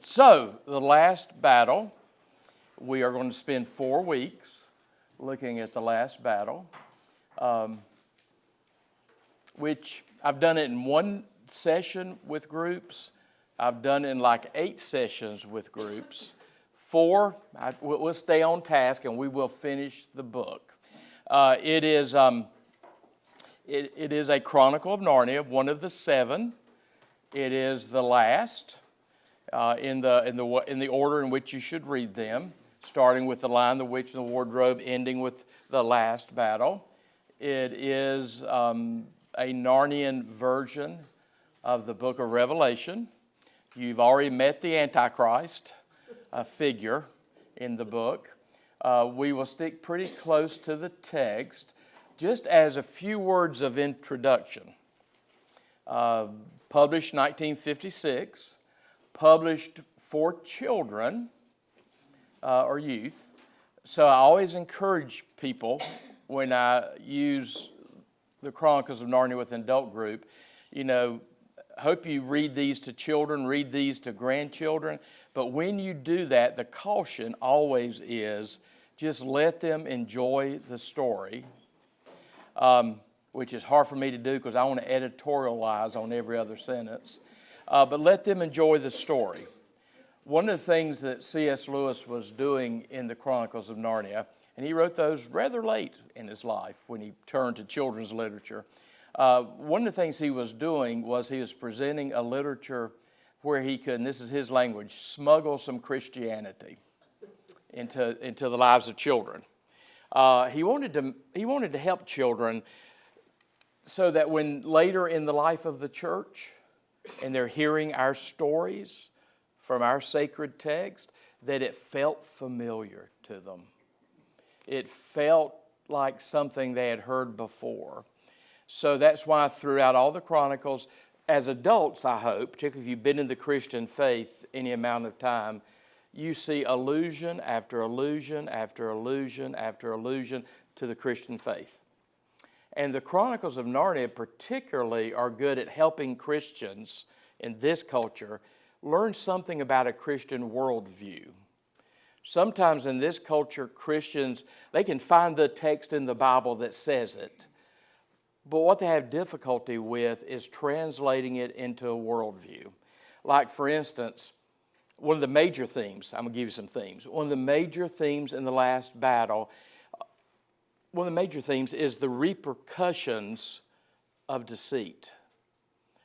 So, the last battle, we are going to spend 4 weeks looking at the last battle, which I've done it in one session with groups. I've done it in like 8 sessions with groups. 4, we'll stay on task and we will finish the book. It is a Chronicle of Narnia, one of the 7. It is the last. In the order in which you should read them, starting with the Lion, the Witch, and the Wardrobe, ending with the last battle. It is a Narnian version of the book of Revelation. You've already met the Antichrist figure in the book. We will stick pretty close to the text, just as a few words of introduction. Published 1956. Published for children or youth. So I always encourage people when I use the Chronicles of Narnia with an adult group, hope you read these to children, read these to grandchildren. But when you do that, the caution always is just let them enjoy the story, which is hard for me to do because I want to editorialize on every other sentence. But let them enjoy the story. One of the things that C.S. Lewis was doing in the Chronicles of Narnia, and he wrote those rather late in his life when he turned to children's literature. One of the things he was doing was he was presenting a literature where he could, and this is his language, smuggle some Christianity into the lives of children. He wanted to help children so that when later in the life of the church, and they're hearing our stories from our sacred text, that it felt familiar to them. It felt like something they had heard before. So that's why throughout all the Chronicles, as adults, I hope, particularly if you've been in the Christian faith any amount of time, you see allusion after allusion after allusion after allusion to the Christian faith. And the Chronicles of Narnia particularly are good at helping Christians in this culture learn something about a Christian worldview. Sometimes in this culture, Christians, they can find the text in the Bible that says it. But what they have difficulty with is translating it into a worldview. Like, for instance, one of the major themes, I'm going to give you some themes. One of the major themes in the last battle, one of the major themes is the repercussions of deceit.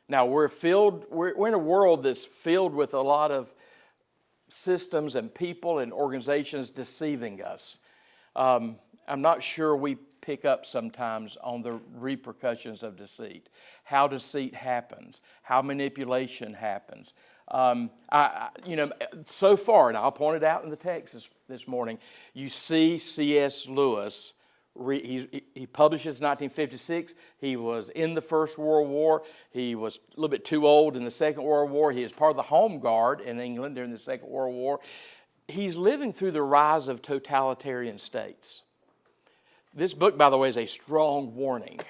Now, we're in a world that's filled with a lot of systems and people and organizations deceiving us. I'm not sure we pick up sometimes on the repercussions of deceit, how deceit happens, how manipulation happens. So far, and I'll point it out in the text this morning, you see C.S. Lewis. He publishes 1956. He was in the First World War. He was a little bit too old in the Second World War. He was part of the Home Guard in England during the Second World War. He's living through the rise of totalitarian states. This book, by the way, is a strong warning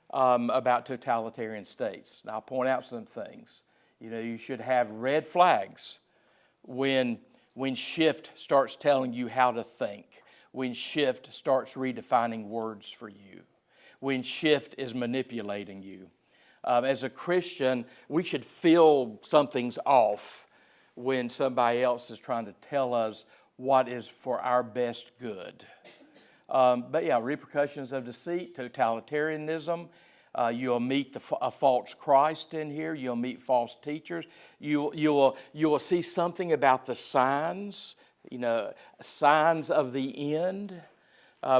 about totalitarian states. Now, I'll point out some things. You should have red flags when shift starts telling you how to think. When shift starts redefining words for you, when shift is manipulating you. As a Christian, we should feel something's off when somebody else is trying to tell us what is for our best good. But yeah, repercussions of deceit, totalitarianism. You'll meet a false Christ in here. You'll meet false teachers. You will see something about the signs. Signs of the end,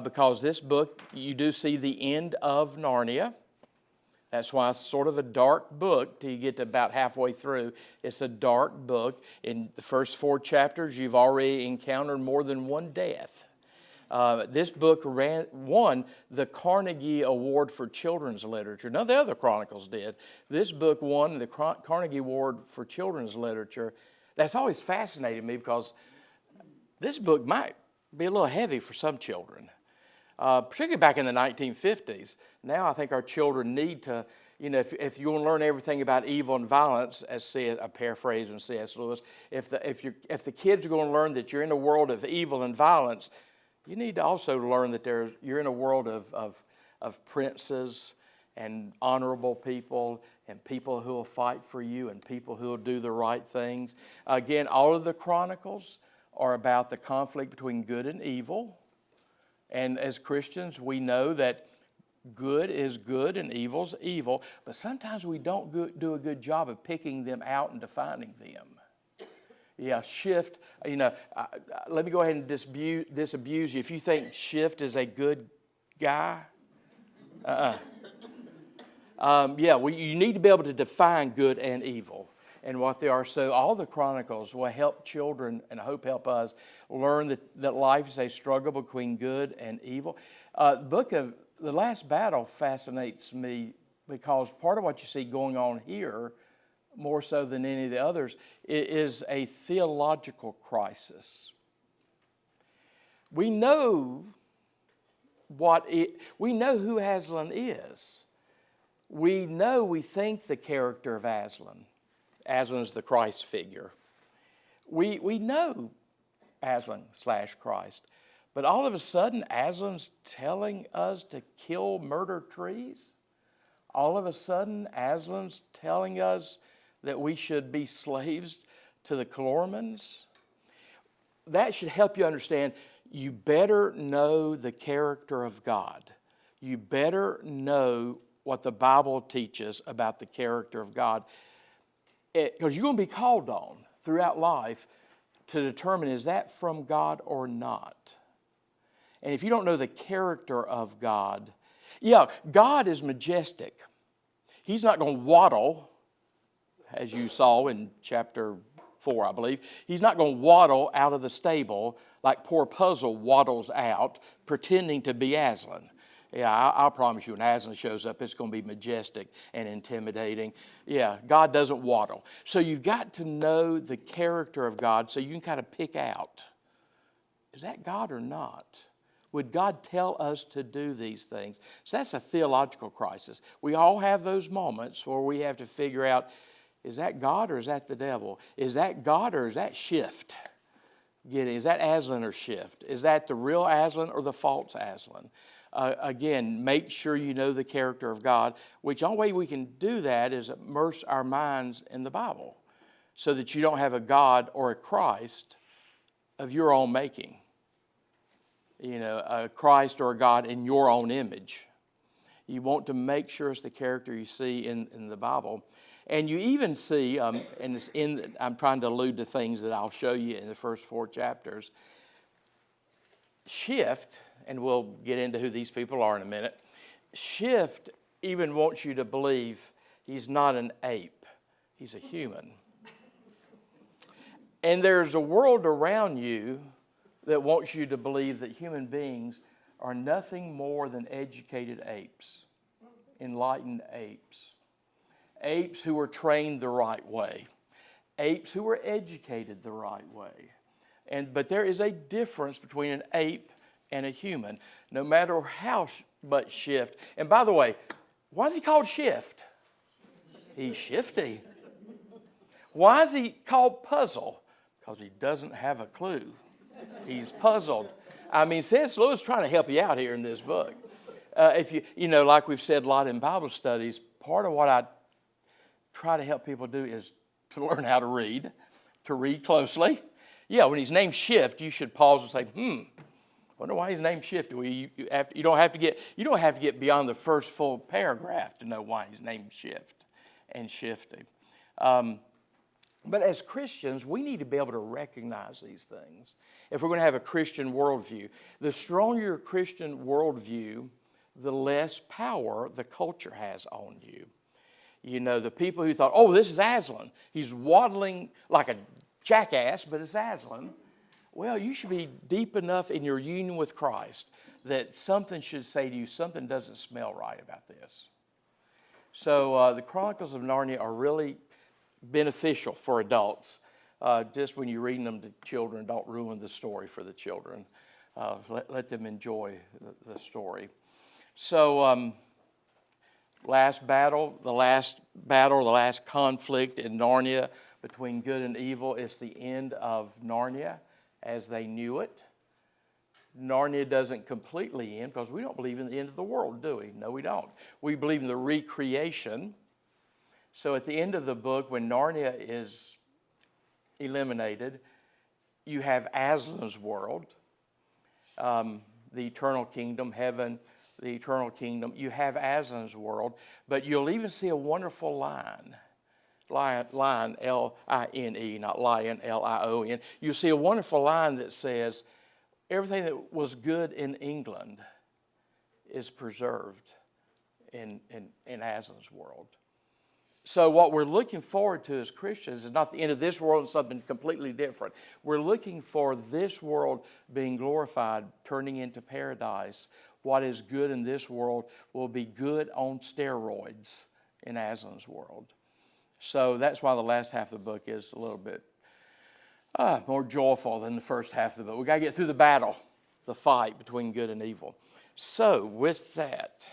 because this book, you do see the end of Narnia. That's why it's sort of a dark book till you get to about halfway through. It's a dark book. In the first 4 chapters, you've already encountered more than one death. This book won the Carnegie Award for Children's Literature. None of the other Chronicles did. This book won the Carnegie Award for Children's Literature. That's always fascinated me because this book might be a little heavy for some children. particularly back in the 1950s. Now I think our children need to, if you want to learn everything about evil and violence, as a paraphrase in C.S. Lewis, if the kids are going to learn that you're in a world of evil and violence, you need to also learn that you're in a world of princes and honorable people and people who will fight for you and people who will do the right things. Again, all of the Chronicles are about the conflict between good and evil. And as Christians, we know that good is good and evil's evil, but sometimes we don't do a good job of picking them out and defining them. Yeah, shift, let me go ahead and disabuse you. If you think Shift is a good guy, you need to be able to define good and evil and what they are. So all the Chronicles will help children, and I hope help us, learn that life is a struggle between good and evil. The book of The Last Battle fascinates me because part of what you see going on here, more so than any of the others, is a theological crisis. We know who Aslan is. We think the character of Aslan. Aslan's the Christ figure. We know Aslan/Christ. But all of a sudden, Aslan's telling us to murder trees. All of a sudden, Aslan's telling us that we should be slaves to the Calormans. That should help you understand you better know the character of God. You better know what the Bible teaches about the character of God. Because you're going to be called on throughout life to determine, is that from God or not? And if you don't know the character of God, God is majestic. He's not going to waddle, as you saw in chapter 4, I believe. He's not going to waddle out of the stable like poor Puzzle waddles out, pretending to be Aslan. Yeah, I'll promise you, when Aslan shows up, it's going to be majestic and intimidating. Yeah, God doesn't waddle. So you've got to know the character of God so you can kind of pick out, is that God or not? Would God tell us to do these things? So that's a theological crisis. We all have those moments where we have to figure out, is that God or is that the devil? Is that God or is that Shift? Is that Aslan or Shift? Is that the real Aslan or the false Aslan? Again, make sure you know the character of God, which the only way we can do that is immerse our minds in the Bible so that you don't have a God or a Christ of your own making. A Christ or a God in your own image. You want to make sure it's the character you see in the Bible. And you even see, and I'm trying to allude to things that I'll show you in the first 4 chapters. Shift, and we'll get into who these people are in a minute. Shift even wants you to believe he's not an ape, he's a human. And there's a world around you that wants you to believe that human beings are nothing more than educated apes, enlightened apes. Apes who were trained the right way. Apes who were educated the right way. But there is a difference between an ape and a human, no matter how much Shift. And by the way, why is he called Shift? He's shifty. Why is he called Puzzle? Because he doesn't have a clue. He's puzzled. I mean, C.S. Lewis is trying to help you out here in this book. If like we've said a lot in Bible studies, part of what I try to help people do is to learn how to read closely. Yeah, when he's named Shift, you should pause and say, wonder why he's named Shift. You don't have to get beyond the first full paragraph to know why he's named Shift and Shifty. But as Christians, we need to be able to recognize these things if we're going to have a Christian worldview. The stronger your Christian worldview, the less power the culture has on you. The people who thought, this is Aslan. He's waddling like a jackass, but it's Aslan. Well, you should be deep enough in your union with Christ that something should say to you, something doesn't smell right about this. So the Chronicles of Narnia are really beneficial for adults. Just when you're reading them to children, don't ruin the story for the children. let them enjoy the story. So, the last conflict in Narnia between good and evil is the end of Narnia as they knew it. Narnia doesn't completely end because we don't believe in the end of the world, do we? No, we don't. We believe in the recreation. So at the end of the book, when Narnia is eliminated, you have Aslan's world, the eternal kingdom, heaven, the eternal kingdom. You have Aslan's world, but you'll even see a wonderful line, L-I-N-E, not lion, L-I-O-N. You'll see a wonderful line that says, everything that was good in England is preserved in Aslan's world. So what we're looking forward to as Christians is not the end of this world, it's something completely different. We're looking for this world being glorified, turning into paradise. What is good in this world will be good on steroids in Aslan's world. So that's why the last half of the book is a little bit more joyful than the first half of the book. We've got to get through the battle, the fight between good and evil. So with that,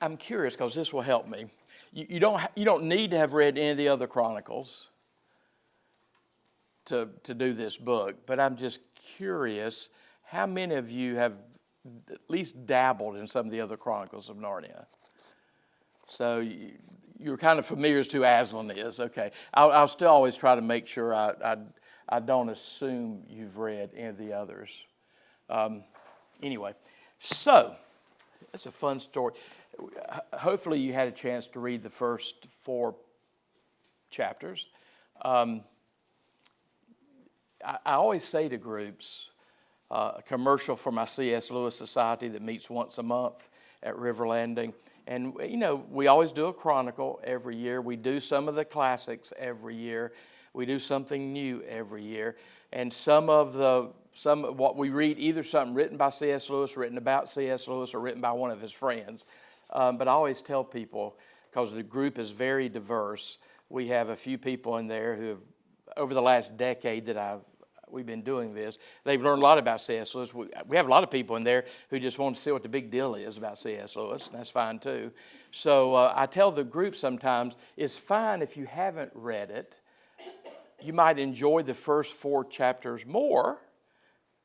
I'm curious because this will help me. You don't need to have read any of the other Chronicles to do this book, but I'm just curious, how many of you have at least dabbled in some of the other Chronicles of Narnia? So you're kind of familiar as to who Aslan is. Okay, I'll still always try to make sure I don't assume you've read any of the others. Anyway, so it's a fun story. Hopefully you had a chance to read the first 4 chapters. I always say to groups, a commercial for my C.S. Lewis Society that meets once a month at River Landing. And, you know, we always do a chronicle every year. We do some of the classics every year. We do something new every year. And some of what we read, either something written by C.S. Lewis, written about C.S. Lewis, or written by one of his friends. But I always tell people, because the group is very diverse, we have a few people in there who have, over the last decade that we've been doing this, they've learned a lot about C.S. Lewis. We have a lot of people in there who just want to see what the big deal is about C.S. Lewis, and that's fine too. So I tell the group sometimes, it's fine if you haven't read it. You might enjoy the first 4 chapters more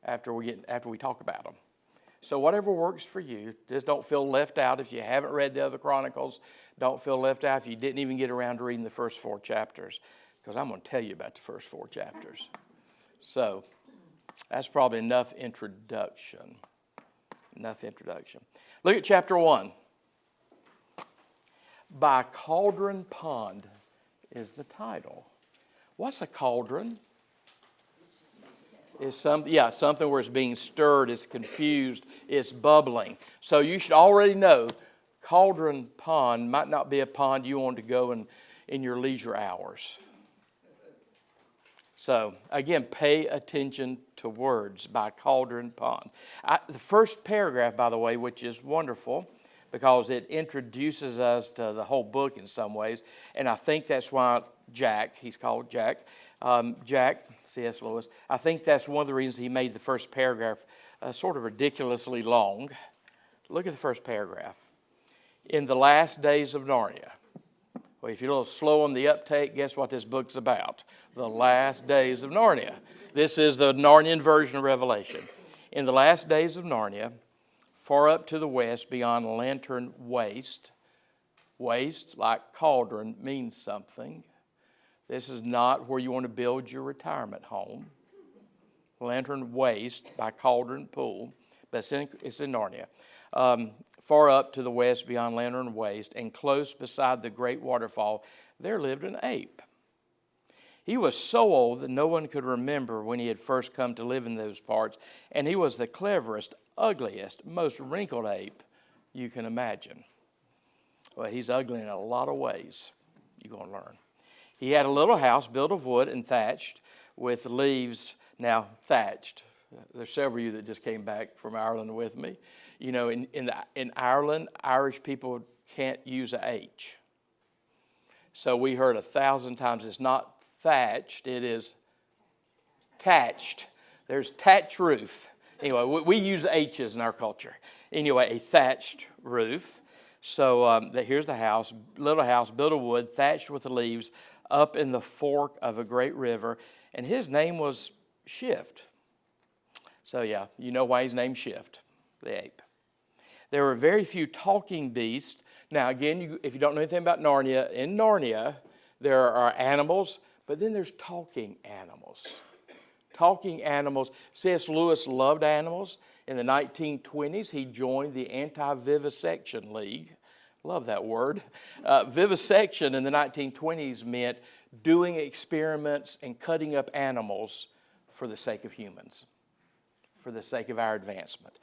after we talk about them. So whatever works for you, just don't feel left out if you haven't read the other Chronicles. Don't feel left out if you didn't even get around to reading the first 4 chapters, because I'm going to tell you about the first 4 chapters. So that's probably enough introduction. Look at chapter 1. By Cauldron Pond is the title. What's a cauldron? It's something where it's being stirred, it's confused, it's bubbling. So you should already know Cauldron Pond might not be a pond you want to go in your leisure hours. So, again, pay attention to words. By Cauldron Pond. The first paragraph, by the way, which is wonderful because it introduces us to the whole book in some ways, and I think that's why Jack, he's called Jack, C.S. Lewis, I think that's one of the reasons he made the first paragraph sort of ridiculously long. Look at the first paragraph. In the last days of Narnia. Well, if you're a little slow on the uptake, guess what this book's about? The last days of Narnia. This is the Narnian version of Revelation. In the last days of Narnia, far up to the west beyond Lantern Waste, waste like cauldron means something. This is not where you want to build your retirement home. Lantern Waste by Cauldron Pool, but it's in Narnia. Far up to the west beyond Lantern Waste and close beside the great waterfall, there lived an ape. He was so old that no one could remember when he had first come to live in those parts, and he was the cleverest, ugliest, most wrinkled ape you can imagine. Well, he's ugly in a lot of ways. You're going to learn. He had a little house built of wood and thatched with leaves. Now, thatched. There's several of you that just came back from Ireland with me. You know, in Ireland, Irish people can't use a H. So we heard 1,000 times it's not thatched, it is Thatched. There's thatch roof. Anyway, we use H's in our culture. Anyway, a thatched roof. So here's the house, little house, built of wood, thatched with the leaves, up in the fork of a great river. And his name was Shift. So yeah, you know why he's named Shift, the ape. There were very few talking beasts. Now again, if you don't know anything about Narnia, in Narnia, there are animals, but then there's talking animals. Talking animals. C.S. Lewis loved animals. In the 1920s, he joined the Anti-Vivisection League. Love that word. Vivisection in the 1920s meant doing experiments and cutting up animals for the sake of humans, for the sake of our advancement.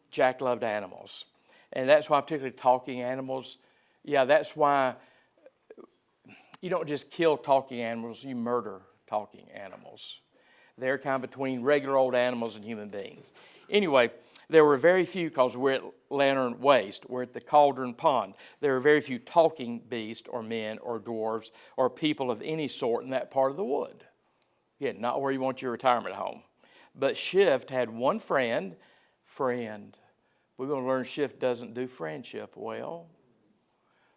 Jack loved animals. And that's why particularly talking animals, that's why you don't just kill talking animals, you murder talking animals. They're kind of between regular old animals and human beings. Anyway, there were very few, because we're at Lantern Waste, we're at the Cauldron Pond. There were very few talking beasts or men or dwarves or people of any sort in that part of the wood. Again, not where you want your retirement home. But Shift had one friend. We're going to learn Shift doesn't do friendship well.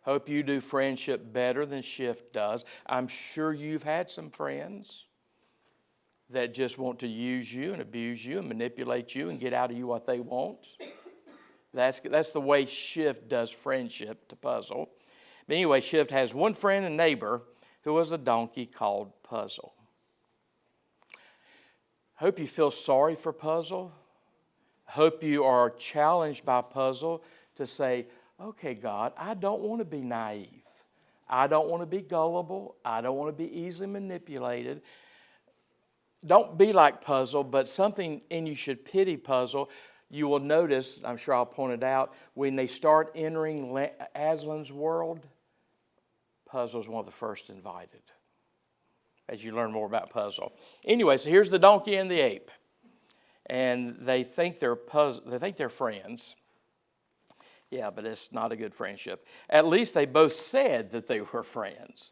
Hope you do friendship better than Shift does. I'm sure you've had some friends that just want to use you and abuse you and manipulate you and get out of you what they want. That's the way Shift does friendship to Puzzle. But anyway, Shift has one friend and neighbor who was a donkey called Puzzle. Hope you feel sorry for Puzzle. Hope you are challenged by Puzzle to say, okay, God, I don't want to be naive. I don't want to be gullible. I don't want to be easily manipulated. Don't be like Puzzle, but something in you should pity Puzzle. You will notice, I'm sure I'll point it out, when they start entering Aslan's world, Puzzle's one of the first invited, as you learn more about Puzzle. Anyway, so here's the donkey and the ape. And they think they're friends. Yeah, but it's not a good friendship. At least they both said that they were friends.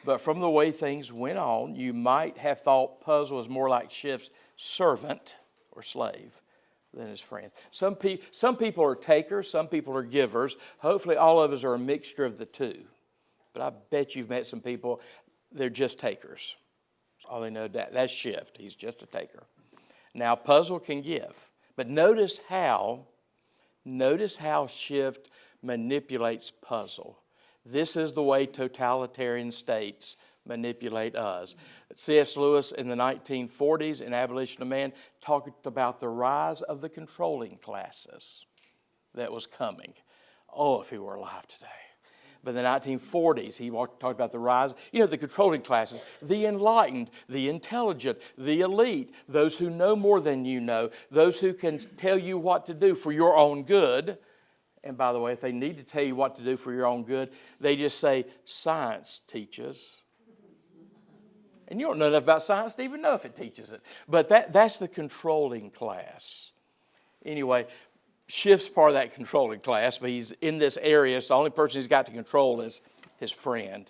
But from the way things went on, you might have thought Puzzle was more like Shift's servant or slave than his friend. Some people are takers, some people are givers. Hopefully all of us are a mixture of the two. But I bet you've met some people, they're just takers. That's all they know. That's Shift. He's just a taker. Now, Puzzle can give. But notice how Shift manipulates Puzzle. This is the way totalitarian states manipulate us. C.S. Lewis in the 1940s in Abolition of Man talked about the rise of the controlling classes that was coming. Oh, if he were alive today. But in the 1940s, he talked about the rise, the controlling classes, the enlightened, the intelligent, the elite, those who know more than you know, those who can tell you what to do for your own good. And by the way, if they need to tell you what to do for your own good, they just say, science teaches. And you don't know enough about science to even know if it teaches it. But that's the controlling class. Anyway, Shift's part of that controlling class, but he's in this area, so the only person he's got to control is his friend,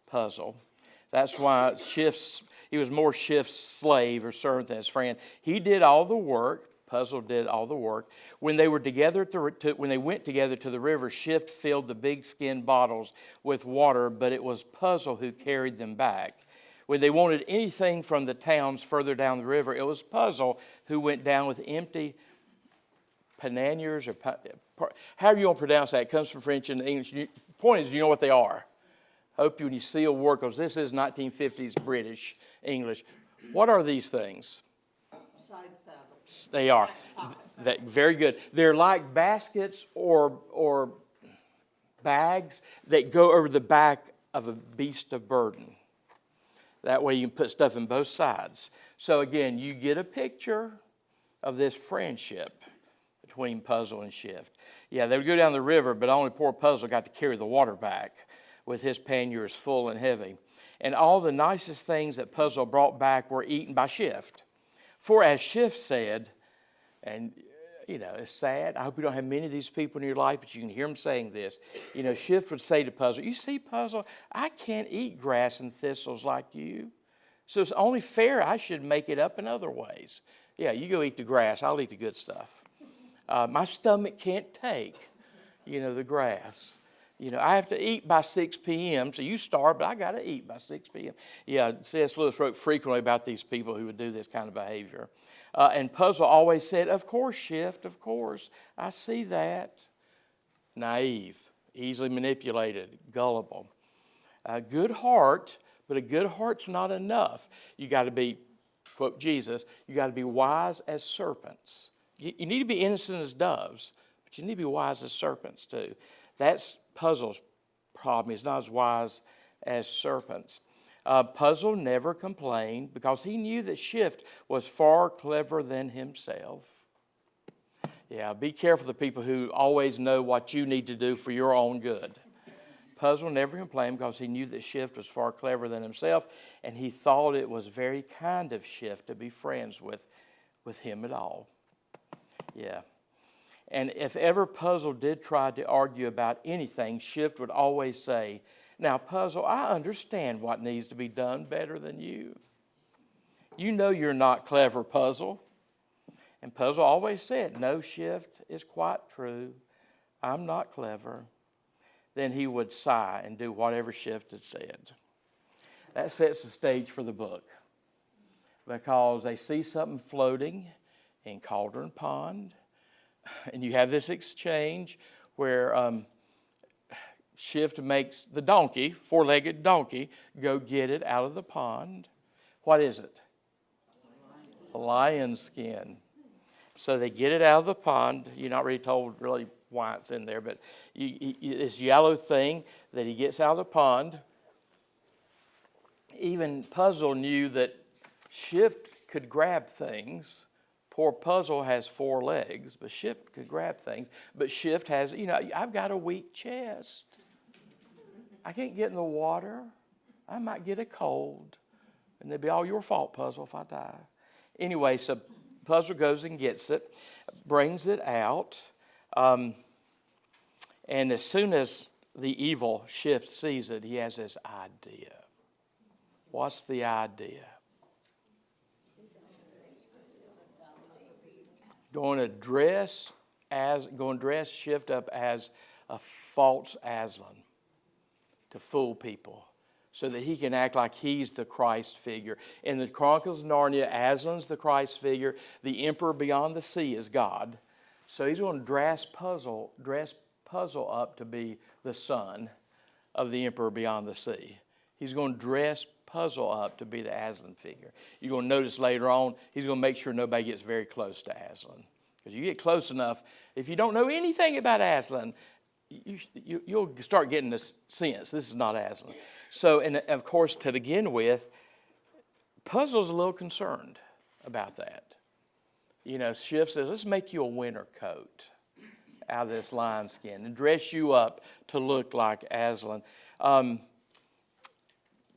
Puzzle. That's why he was more Shift's slave or servant than his friend. He did all the work. Puzzle did all the work. When they were together, when they went together to the river, Shift filled the big skin bottles with water, but it was Puzzle who carried them back. When they wanted anything from the towns further down the river, it was Puzzle who went down with empty panniers or however you want to pronounce that. It comes from French and English. The point is, you know what they are. Hope you, when you see a word, because this is 1950s British English. What are these things? Side saddles. They are. Very good. They're like baskets or bags that go over the back of a beast of burden. That way you can put stuff in both sides. So again, you get a picture of this friendship between Puzzle and Shift. Yeah, they would go down the river, but only poor Puzzle got to carry the water back with his panniers full and heavy. And all the nicest things that Puzzle brought back were eaten by Shift. For as Shift said, and it's sad. I hope you don't have many of these people in your life, but you can hear them saying this. Shift would say to Puzzle, you see, Puzzle, I can't eat grass and thistles like you. So it's only fair I should make it up in other ways. Yeah, you go eat the grass. I'll eat the good stuff. My stomach can't take, the grass. I have to eat by 6 p.m., so you starve, but I got to eat by 6 p.m. Yeah, C.S. Lewis wrote frequently about these people who would do this kind of behavior. And Puzzle always said, of course, Shift, of course. I see that. Naive, easily manipulated, gullible. A good heart, but a good heart's not enough. You got to be, quote Jesus, you got to be wise as serpents. You need to be innocent as doves, but you need to be wise as serpents too. That's Puzzle's problem. He's not as wise as serpents. Puzzle never complained because he knew that Shift was far cleverer than himself. Yeah, be careful of the people who always know what you need to do for your own good. Puzzle never complained because he knew that Shift was far cleverer than himself, and he thought it was very kind of Shift to be friends with him at all. Yeah. And if ever Puzzle did try to argue about anything, Shift would always say, now, Puzzle, I understand what needs to be done better than you. You know you're not clever, Puzzle. And Puzzle always said, no, Shift is quite true. I'm not clever. Then he would sigh and do whatever Shift had said. That sets the stage for the book because they see something floating in Cauldron Pond. And you have this exchange where Shift makes the donkey, four-legged donkey, go get it out of the pond. What is it? A lion skin. So they get it out of the pond. You're not really told really why it's in there, but this yellow thing that he gets out of the pond. Even Puzzle knew that Shift could grab things. Poor Puzzle has 4 legs, but Shift could grab things. But Shift has, I've got a weak chest. I can't get in the water. I might get a cold. And it'd be all your fault, Puzzle, if I die. Anyway, so Puzzle goes and gets it, brings it out. And as soon as the evil Shift sees it, he has this idea. What's the idea? Going to dress Shift up as a false Aslan to fool people so that he can act like he's the Christ figure. In the Chronicles of Narnia, Aslan's the Christ figure. The emperor beyond the sea is God. So he's going to dress Puzzle up to be the son of the emperor beyond the sea. He's going to dress Puzzle up to be the Aslan figure. You're going to notice later on, he's going to make sure nobody gets very close to Aslan. Because you get close enough, if you don't know anything about Aslan, you'll start getting this sense, this is not Aslan. So, and of course, to begin with, Puzzle's a little concerned about that. Shift says, let's make you a winter coat out of this lion skin and dress you up to look like Aslan.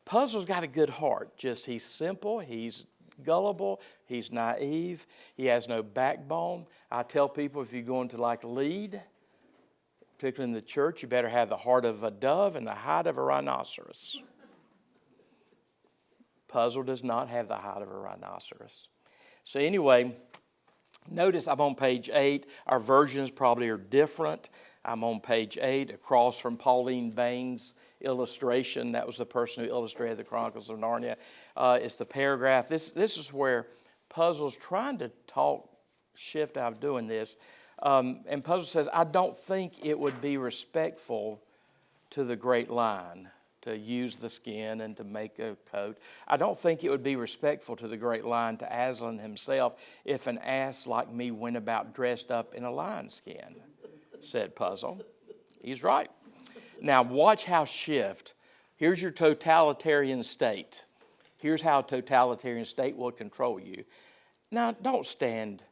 Puzzle's got a good heart. Just he's simple, he's gullible, he's naive, he has no backbone. I tell people if you're going to lead, particularly in the church, you better have the heart of a dove and the hide of a rhinoceros. Puzzle does not have the hide of a rhinoceros. So anyway, notice I'm on page 8. Our versions probably are different. I'm on page 8, across from Pauline Bain's illustration. That was the person who illustrated the Chronicles of Narnia. It's the paragraph. This is where Puzzle's trying to talk Shift out of doing this. And Puzzle says, I don't think it would be respectful to the great lion to use the skin and to make a coat. I don't think it would be respectful to the great lion, to Aslan himself, if an ass like me went about dressed up in a lion skin, said Puzzle. He's right. Now watch how Shift, here's your totalitarian state. Here's how a totalitarian state will control you. Now don't stand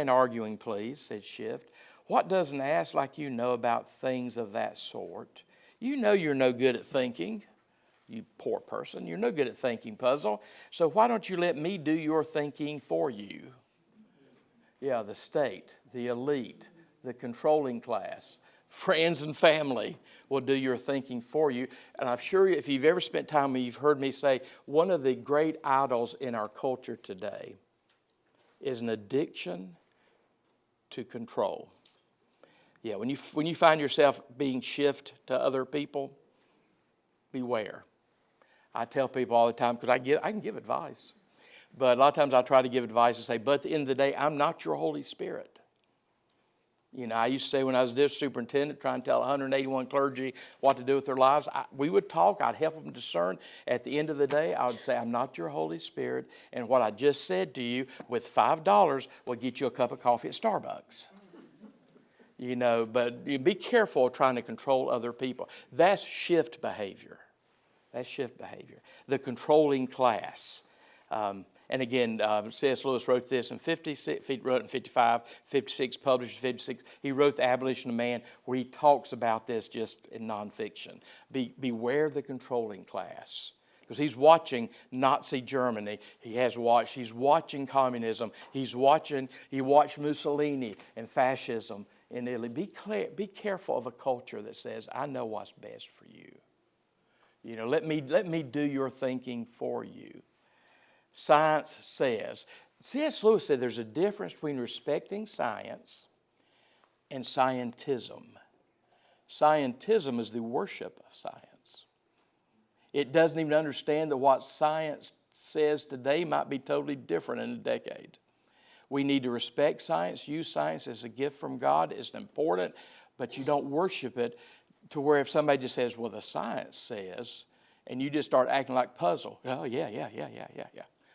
arguing, please, said Shift. What does an ass like you know about things of that sort? You know you're no good at thinking. You poor person, you're no good at thinking, Puzzle. So why don't you let me do your thinking for you? Yeah, the state, the elite, the controlling class, friends and family will do your thinking for you. And I'm sure if you've ever spent time with me, you've heard me say one of the great idols in our culture today is an addiction to control. Yeah, when you find yourself being shifted to other people, beware. I tell people all the time, because I can give advice. But a lot of times I try to give advice and say, but at the end of the day, I'm not your Holy Spirit. You know, I used to say when I was a district superintendent trying to tell 181 clergy what to do with their lives, we would talk. I'd help them discern. At the end of the day, I would say, I'm not your Holy Spirit. And what I just said to you with $5 will get you a cup of coffee at Starbucks. You know, but you be careful trying to control other people. That's shift behavior. That's shift behavior. The controlling class. And again, C.S. Lewis wrote this in 56, he wrote it in 55, 56, published in 56. He wrote The Abolition of Man, where he talks about this just in nonfiction. Beware the controlling class. Because he's watching Nazi Germany. He's watching communism. He watched Mussolini and fascism in Italy. Be careful of a culture that says, I know what's best for you. You know, let me do your thinking for you. Science says. C.S. Lewis said there's a difference between respecting science and scientism. Scientism is the worship of science. It doesn't even understand that what science says today might be totally different in a decade. We need to respect science, use science as a gift from God. It's important, but you don't worship it to where if somebody just says, well, the science says, and you just start acting like puzzle. Oh, yeah.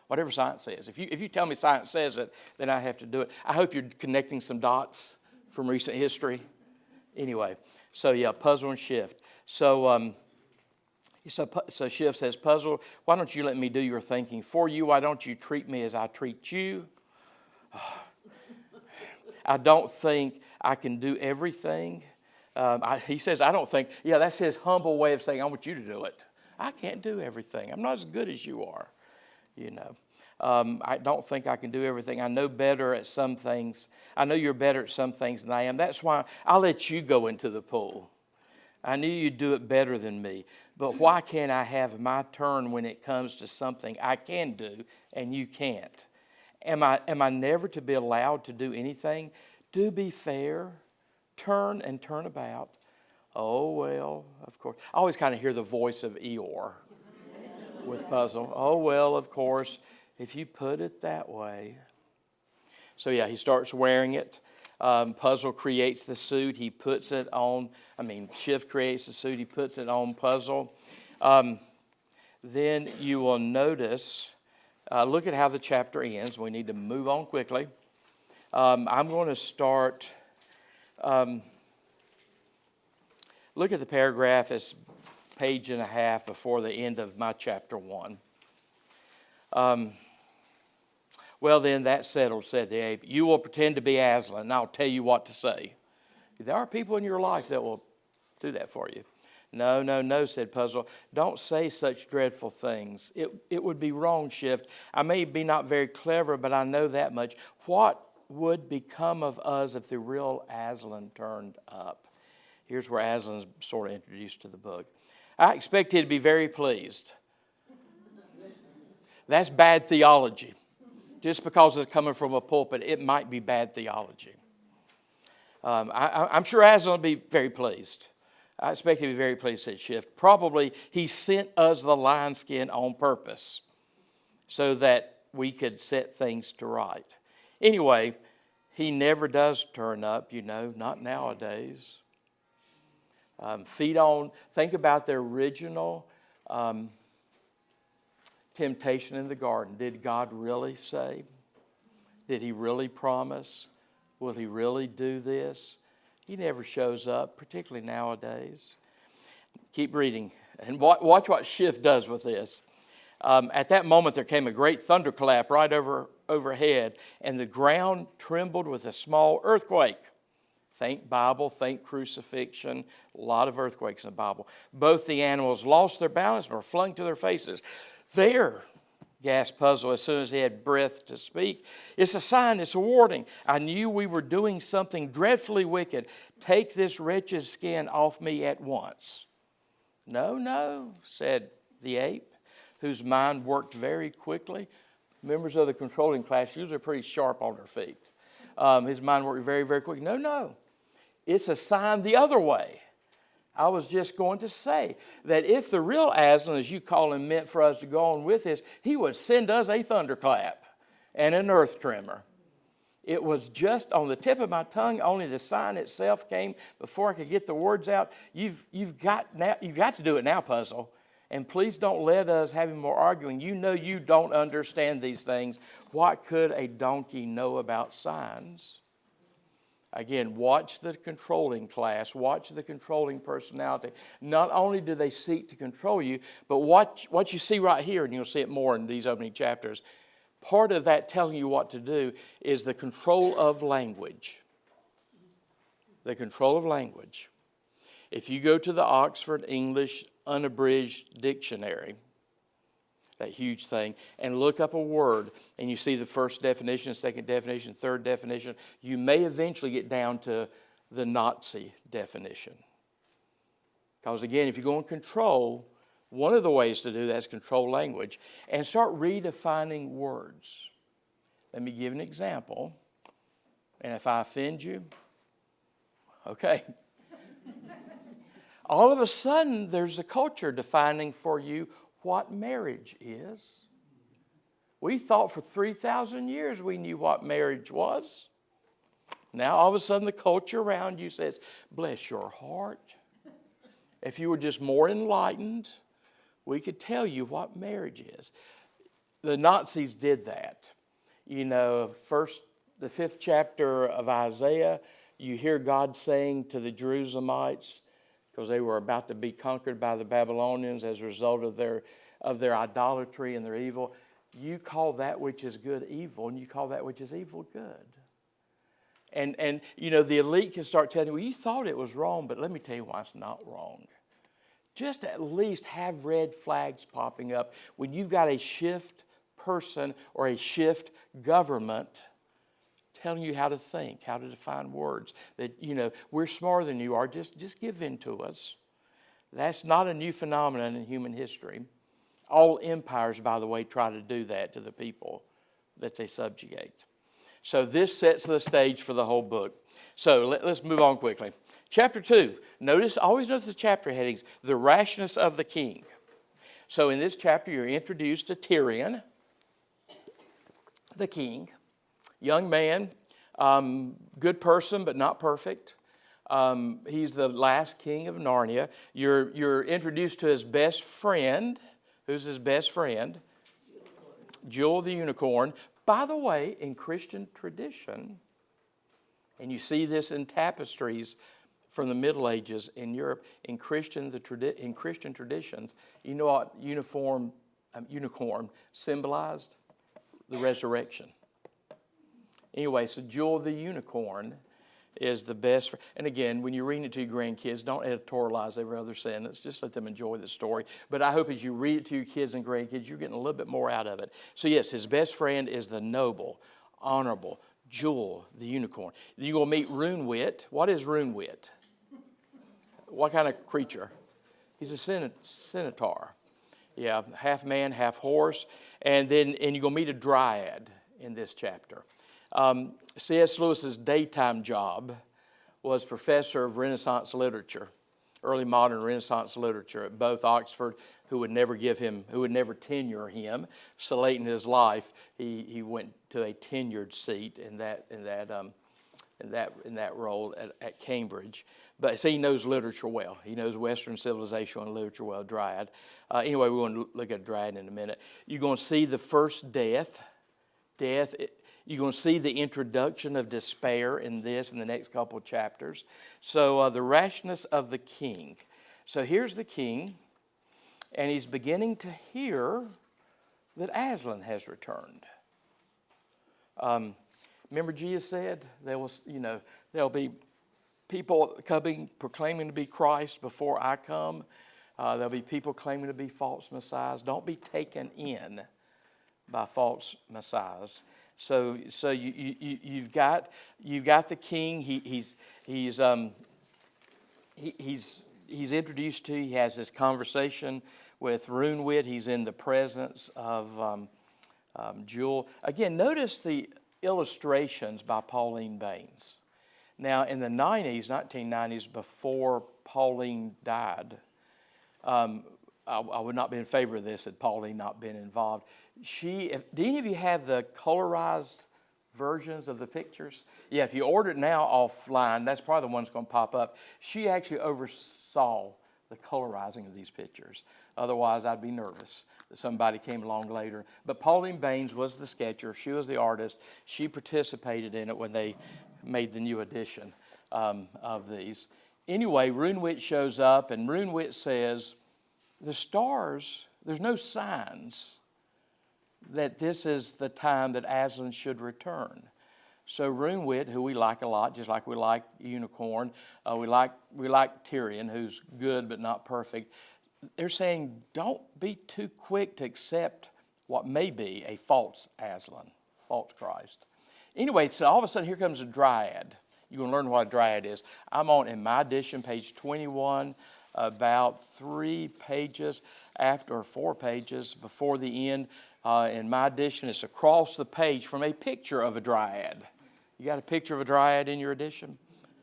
Whatever science says. If you tell me science says it, then I have to do it. I hope you're connecting some dots from recent history. Anyway, so yeah, puzzle and shift. So shift says, puzzle, why don't you let me do your thinking for you? Why don't you treat me as I treat you? I don't think I can do everything. He says, I don't think, that's his humble way of saying, I want you to do it. I can't do everything. I'm not as good as you are. You know, I don't think I can do everything. I know better at some things. I know you're better at some things than I am. That's why I'll let you go into the pool. I knew you'd do it better than me. But why can't I have my turn when it comes to something I can do and you can't? Am I never to be allowed to do anything? Do be fair. Turn and turn about. Oh, well, of course. I always kind of hear the voice of Eeyore with puzzle. Oh, well, of course, if you put it that way. So, he starts wearing it. Puzzle creates the suit. He puts it on. Shift creates the suit. He puts it on puzzle. Then you will notice, look at how the chapter ends. We need to move on quickly. I'm going to start, look at the paragraph. It's page and a half before the end of my chapter 1. Well, then, that's settled, said the ape. You will pretend to be Aslan, and I'll tell you what to say. There are people in your life that will do that for you. No, said Puzzle. Don't say such dreadful things. It would be wrong, Shift. I may be not very clever, but I know that much. What would become of us if the real Aslan turned up? Here's where Aslan's sort of introduced to the book. I expect you to be very pleased. That's bad theology. Just because it's coming from a pulpit, it might be bad theology. I'm sure Aslan will be very pleased. I expect him to be very pleased, said Shift. Probably he sent us the lion skin on purpose so that we could set things to right. Anyway, he never does turn up, not nowadays. Think about the original temptation in the garden. Did God really say? Did he really promise? Will he really do this? He never shows up, particularly nowadays. Keep reading and watch what Shift does with this. At that moment there came a great thunderclap right overhead, and the ground trembled with a small earthquake. Think Bible, think crucifixion, a lot of earthquakes in the Bible. Both the animals lost their balance and were flung to their faces. There, gasped Puzzle as soon as he had breath to speak. It's a sign, it's a warning. I knew we were doing something dreadfully wicked. Take this wretched skin off me at once. No, no, said the ape, whose mind worked very quickly. Members of the controlling class usually are pretty sharp on their feet. His mind worked very, very quickly. No, no, it's a sign the other way. I was just going to say that if the real Aslan, as you call him, meant for us to go on with this, he would send us a thunderclap and an earth tremor. It was just on the tip of my tongue. Only the sign itself came before I could get the words out. You've got to do it now, Puzzle. And please don't let us have any more arguing. You know you don't understand these things. What could a donkey know about signs? Again, watch the controlling class. Watch the controlling personality. Not only do they seek to control you, but watch what you see right here, and you'll see it more in these opening chapters. Part of that telling you what to do is the control of language. The control of language. If you go to the Oxford English Unabridged Dictionary, that huge thing, and look up a word, and you see the first definition, second definition, third definition, you may eventually get down to the Nazi definition. Because again, if you're going to control, one of the ways to do that is control language and start redefining words. Let me give an example. And if I offend you, okay. All of a sudden, there's a culture defining for you what marriage is. We thought for 3,000 years we knew what marriage was. Now, all of a sudden, the culture around you says, bless your heart. If you were just more enlightened, we could tell you what marriage is. The Nazis did that. You know, the 5th chapter of Isaiah, you hear God saying to the Jerusalemites, because they were about to be conquered by the Babylonians as a result of their idolatry and their evil. You call that which is good evil, and you call that which is evil good. And you know, the elite can start telling you, well, you thought it was wrong, but let me tell you why it's not wrong. Just at least have red flags popping up when you've got a shift person or a shift government telling you how to think, how to define words. That, you know, we're smarter than you are. Just give in to us. That's not a new phenomenon in human history. All empires, by the way, try to do that to the people that they subjugate. So this sets the stage for the whole book. So let's move on quickly. Chapter 2. Always notice the chapter headings. The rashness of the king. So in this chapter, you're introduced to Tyrion, the king. Young man, good person, but not perfect. He's the last king of Narnia. You're introduced to his best friend. Who's his best friend? Jewel the unicorn. By the way, in Christian tradition, and you see this in tapestries from the Middle Ages in Europe, in Christian traditions, you know what unicorn symbolized? The resurrection. Anyway, so Jewel the unicorn is the best. And again, when you're reading it to your grandkids, don't editorialize every other sentence. Just let them enjoy the story. But I hope as you read it to your kids and grandkids, you're getting a little bit more out of it. So yes, his best friend is the noble, honorable Jewel the unicorn. Then you're going to meet Runewit. What is Runewit? What kind of creature? He's a centaur. Yeah, half man, half horse. And you're going to meet a dryad in this chapter. C.S. Lewis's daytime job was professor of Renaissance literature, early modern Renaissance literature at both Oxford, who would never tenure him. So late in his life, he went to a tenured seat in that role at Cambridge. But see, he knows literature well. He knows Western civilization and literature well. Dryad. Anyway, we're going to look at Dryad in a minute. You're going to see the first death. You're going to see the introduction of despair in the next couple of chapters. So the rashness of the king. So here's the king, and he's beginning to hear that Aslan has returned. Remember Jesus said there'll be people coming proclaiming to be Christ before I come. There'll be people claiming to be false messiahs. Don't be taken in by false messiahs. So you've got the king. He's introduced to. He has this conversation with Runewit. He's in the presence of Jewel. Again, notice the illustrations by Pauline Baines. Now, in the 1990s, before Pauline died, I would not be in favor of this had Pauline not been involved. Do any of you have the colorized versions of the pictures? Yeah, if you order it now offline, that's probably the one that's going to pop up. She actually oversaw the colorizing of these pictures. Otherwise, I'd be nervous that somebody came along later. But Pauline Baines was the sketcher. She was the artist. She participated in it when they made the new edition of these. Anyway, Runewit shows up, and Runewit says, the stars, there's no signs that this is the time that Aslan should return. So Runewit, who we like a lot, just like we like Unicorn, we like Tyrion, who's good but not perfect. They're saying, don't be too quick to accept what may be a false Aslan, false Christ. Anyway, so all of a sudden here comes a dryad. You're going to learn what a dryad is. I'm on, in my edition, page 21, about 3 pages after, or 4 pages before the end. In my edition, it's across the page from a picture of a dryad. You got a picture of a dryad in your edition?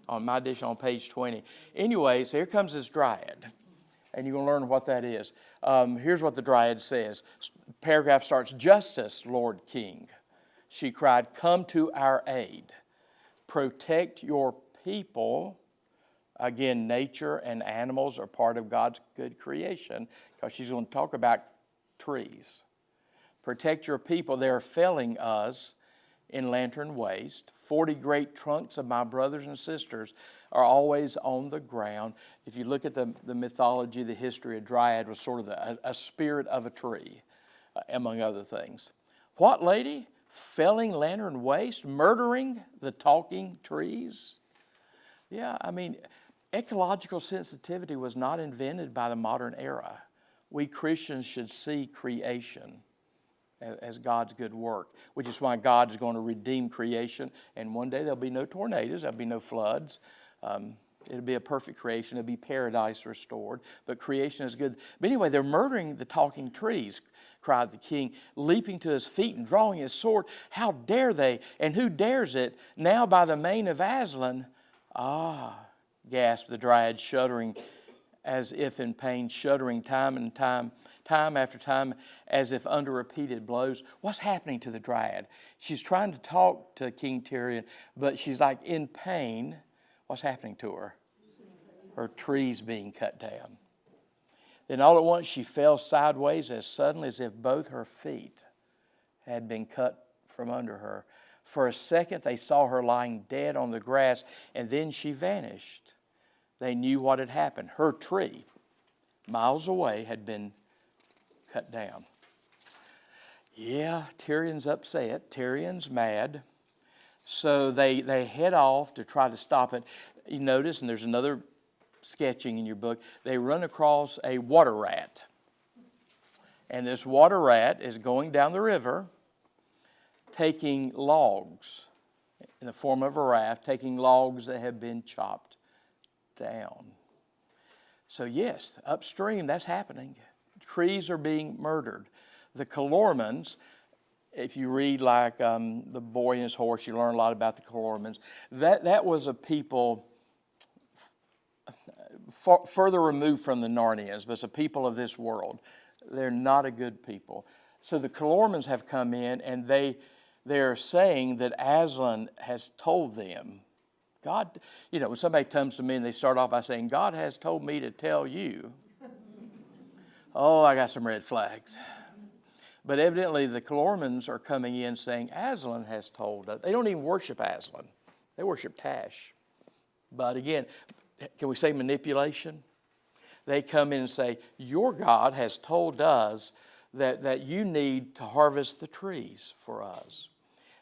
On my edition on page 20. Anyway, so here comes this dryad. And you're going to learn what that is. Here's what the dryad says. Paragraph starts, Justice, Lord King. She cried, come to our aid. Protect your people. Again, nature and animals are part of God's good creation, because she's going to talk about trees. Protect your people. They are felling us in Lantern Waste. 40 great trunks of my brothers and sisters are always on the ground. If you look at the mythology, the history of Dryad was sort of a spirit of a tree, among other things. What, lady? Felling Lantern Waste? Murdering the talking trees? Yeah, I mean, ecological sensitivity was not invented by the modern era. We Christians should see creation as God's good work, which is why God is going to redeem creation. And one day there'll be no tornadoes, there'll be no floods. It'll be a perfect creation. It'll be paradise restored. But creation is good. But anyway, they're murdering the talking trees, cried the king, leaping to his feet and drawing his sword. How dare they? And who dares it? Now by the mane of Aslan. Ah, gasped the dryad, shuddering as if in pain, shuddering time after time, as if under repeated blows. What's happening to the dryad? She's trying to talk to King Tyrion, but she's like in pain. What's happening to her? Her tree's being cut down. Then all at once she fell sideways as suddenly as if both her feet had been cut from under her. For a second they saw her lying dead on the grass, and then she vanished. They knew what had happened. Her tree, miles away, had been cut down. Yeah, Tyrion's upset. Tyrion's mad. So they head off to try to stop it. You notice, and there's another sketching in your book, they run across a water rat. And this water rat is going down the river, taking logs in the form of a raft, taking logs that have been chopped down. So yes, upstream, that's happening. Trees are being murdered. The Calormans, if you read like The Boy and His Horse, you learn a lot about the Calormans. That was a people further removed from the Narnians, but it's a people of this world. They're not a good people. So the Calormans have come in, and they're saying that Aslan has told them. God, when somebody comes to me and they start off by saying, God has told me to tell you. Oh, I got some red flags. But evidently the Calormans are coming in saying, Aslan has told us. They don't even worship Aslan. They worship Tash. But again, can we say manipulation? They come in and say, your God has told us that you need to harvest the trees for us.